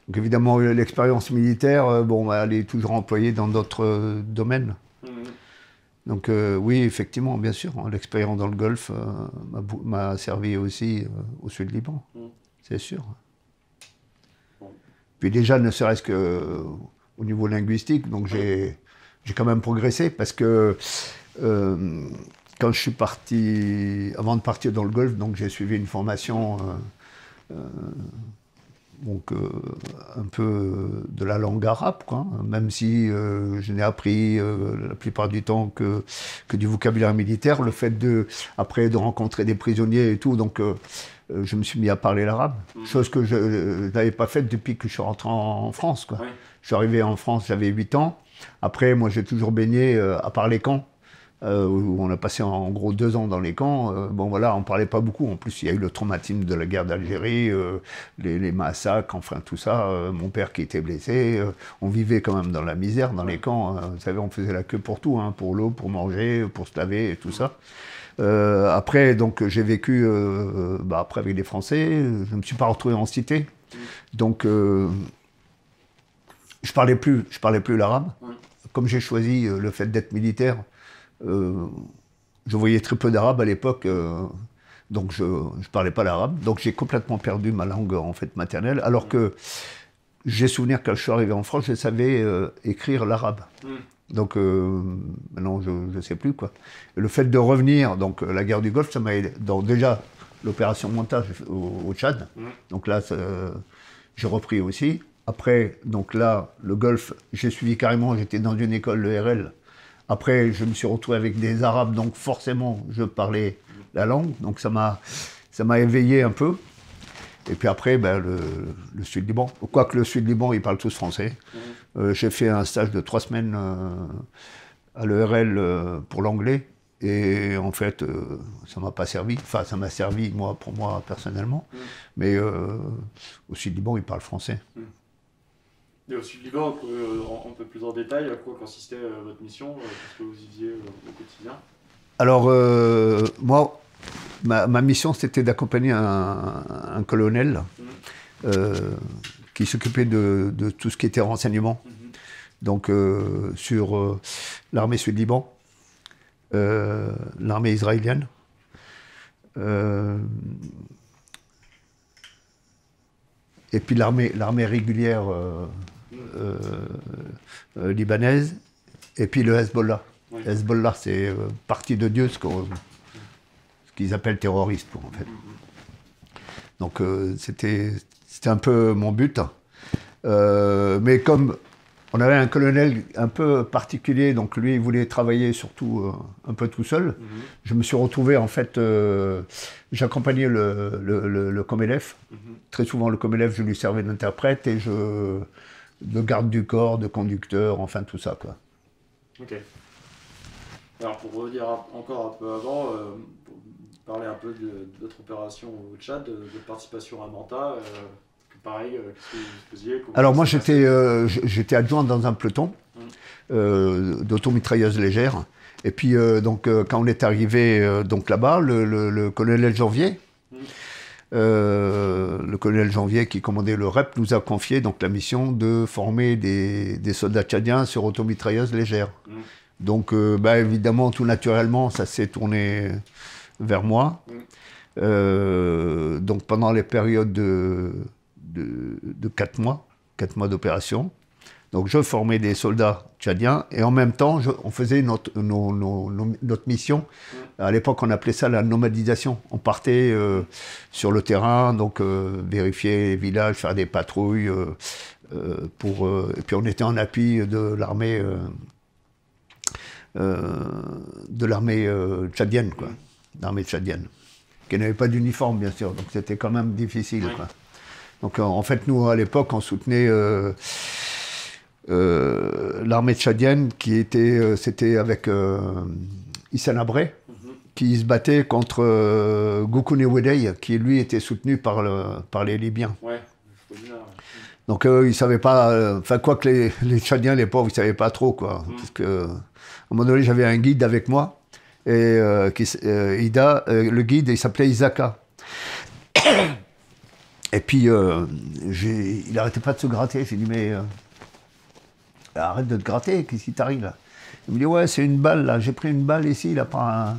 Donc évidemment, l'expérience militaire, elle est toujours employée dans d'autres domaines. Donc oui, effectivement, bien sûr, l'expérience dans le Golfe m'a servi aussi au Sud-Liban, c'est sûr. Puis déjà, ne serait-ce qu'au niveau linguistique, donc j'ai quand même progressé, parce que quand je suis parti, avant de partir dans le Golfe, donc j'ai suivi une formation donc un peu de la langue arabe, quoi, même si je n'ai appris la plupart du temps que du vocabulaire militaire, le fait après de rencontrer des prisonniers et tout, donc je me suis mis à parler l'arabe, chose que je n'avais pas faite depuis que je suis rentré en France, quoi. Ouais. Je suis arrivé en France, j'avais 8 ans, après moi j'ai toujours baigné à part les camps, où on a passé en gros 2 ans dans les camps. Bon voilà, on parlait pas beaucoup. En plus, il y a eu le traumatisme de la guerre d'Algérie, les massacres, enfin tout ça. Mon père qui était blessé. On vivait quand même dans la misère dans les camps. Vous savez, on faisait la queue pour tout, hein, pour l'eau, pour manger, pour se laver et tout ça. Après, donc j'ai vécu après avec les Français. Je me suis pas retrouvé en cité. Donc je parlais plus l'arabe. Comme j'ai choisi le fait d'être militaire. Je voyais très peu d'arabe à l'époque, donc je ne parlais pas l'arabe, donc j'ai complètement perdu ma langue en fait maternelle, alors que j'ai souvenir quand je suis arrivé en France, je savais écrire l'arabe. Donc maintenant je ne sais plus quoi. Et le fait de revenir, donc la guerre du Golfe, ça m'a aidé. Donc déjà l'opération montage au Tchad, donc là j'ai repris aussi. Après, donc là, le Golfe, j'ai suivi carrément, j'étais dans une école, le RL. Après, je me suis retrouvé avec des Arabes, donc forcément, je parlais la langue. Donc ça m'a éveillé un peu. Et puis après, ben, le Sud-Liban. Quoique le Sud-Liban, ils parlent tous français. J'ai fait un stage de 3 semaines à l'ERL pour l'anglais. Et en fait, ça m'a pas servi. Enfin, ça m'a servi, pour moi, personnellement. Mais au Sud-Liban, ils parlent français. Et au Sud-Liban, un peu plus en détail, à quoi consistait votre mission, qu'est-ce que vous viviez au quotidien? Alors, moi, ma mission, c'était d'accompagner un colonel qui s'occupait de tout ce qui était renseignement. Donc, sur l'armée Sud-Liban, l'armée israélienne, et puis l'armée régulière libanaise, et puis le Hezbollah. Oui. Hezbollah, c'est parti de Dieu, ce qu'ils appellent terroriste, en fait. Donc c'était un peu mon but. Mais comme on avait un colonel un peu particulier, donc lui, il voulait travailler surtout un peu tout seul, je me suis retrouvé, en fait, j'accompagnais le Comelef. Très souvent, le Comelef, je lui servais d'interprète et de garde du corps, de conducteur, enfin tout ça, quoi. Ok. Alors pour revenir encore un peu avant, pour parler un peu de votre opération au Tchad, de votre participation à Manta, pareil, qu'est-ce que vous faisiez? Alors moi j'étais adjoint dans un peloton d'automitrailleuses légères. Et puis donc quand on est arrivé donc là-bas, le colonel Janvier, le colonel Janvier qui commandait le REP nous a confié donc la mission de former des soldats tchadiens sur automitrailleuses légères. Donc bah, évidemment tout naturellement ça s'est tourné vers moi. Donc pendant les périodes de 4 mois d'opération. Donc je formais des soldats tchadiens et en même temps on faisait notre mission. À l'époque on appelait ça la nomadisation. On partait sur le terrain, donc vérifier les villages, faire des patrouilles et puis on était en appui de l'armée tchadienne, quoi. L'armée tchadienne, qui n'avait pas d'uniforme bien sûr, donc c'était quand même difficile, quoi. Donc en fait nous à l'époque on soutenait l'armée tchadienne qui était, c'était avec Hissène Habré, qui se battait contre Goukouni Wedei, qui lui était soutenu par les Libyens. Ouais, je peux dire. Donc ils savaient pas, enfin quoi que les Tchadiens, les pauvres, ils savaient pas trop, quoi. Parce que à un moment donné j'avais un guide avec moi, et le guide il s'appelait Isaka. Et puis il n'arrêtait pas de se gratter. J'ai dit mais arrête de te gratter, qu'est-ce qui t'arrive là? Il me dit ouais c'est une balle là, j'ai pris une balle ici là par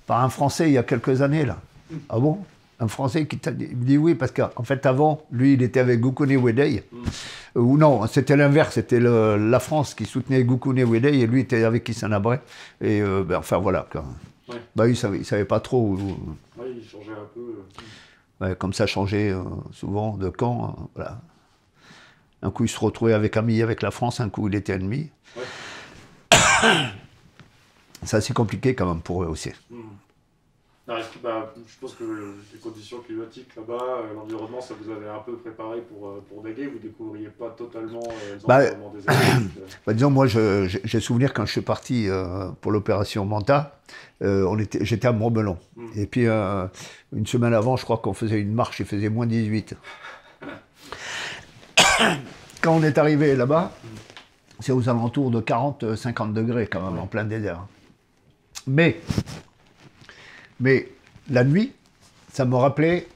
un Français il y a quelques années là. Ah bon? Un Français qui t'a dit? Il me dit oui parce qu'en fait avant lui il était avec Goukouni Wedei. Ou non, c'était l'inverse, c'était la France qui soutenait Goukouni Wedei et lui était avec Hissène Habré. Et ben, enfin voilà quoi. Ouais. Bah il savait pas trop. Ouais, il changeait un peu. Ouais, comme ça changeait souvent de camp, voilà. Un coup il se retrouvait ami avec la France, un coup il était ennemi. Ouais. C'est assez compliqué quand même pour eux aussi. Non, je pense que les conditions climatiques là-bas, l'environnement, ça vous avait un peu préparé pour daguer. Vous ne découvriez pas totalement l'environnement des Alpes. Disons, moi, j'ai souvenir quand je suis parti pour l'opération Manta, j'étais à Montbelon. Et puis, une semaine avant, je crois qu'on faisait une marche, il faisait moins 18. Quand on est arrivé là-bas, c'est aux alentours de 40-50 degrés quand même, en plein désert. Mais la nuit, ça me rappelait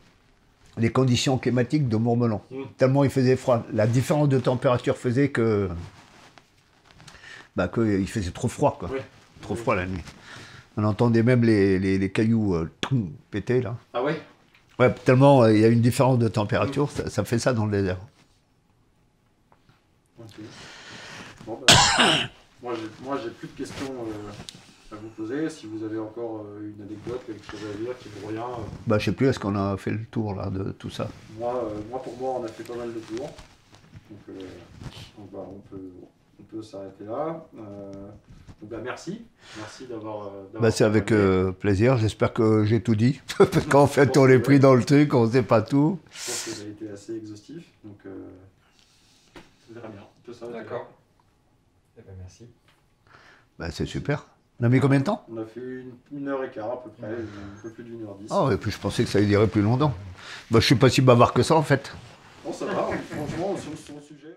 les conditions climatiques de Montmelon. Tellement il faisait froid. La différence de température faisait que il faisait trop froid, quoi. Oui. Trop froid la nuit. On entendait même les cailloux péter, là. Ah ouais? Ouais, tellement il y a une différence de température, ça fait ça dans le désert. Ok. Bon, moi, j'ai plus de questions à vous poser. Si vous avez encore une anecdote, quelque chose à dire qui vous revient. Je sais plus, est-ce qu'on a fait le tour là de tout ça? Pour moi, on a fait pas mal de tours. Donc, on peut s'arrêter là. Merci. Merci d'avoir. C'est avec plaisir. J'espère que j'ai tout dit. Parce qu'en fait, on est pris dans le truc, on ne sait pas tout. Je pense que ça a été assez exhaustif. Donc, c'est très bien. On peut s'arrêter. D'accord. Eh ben, merci. C'est super. On a mis combien de temps? On a fait 1h15 à peu près, un peu plus d'1h10. Ah, et puis je pensais que ça irait plus longtemps. Je suis pas si bavard que ça en fait. Bon, ça va, franchement, sur le sujet.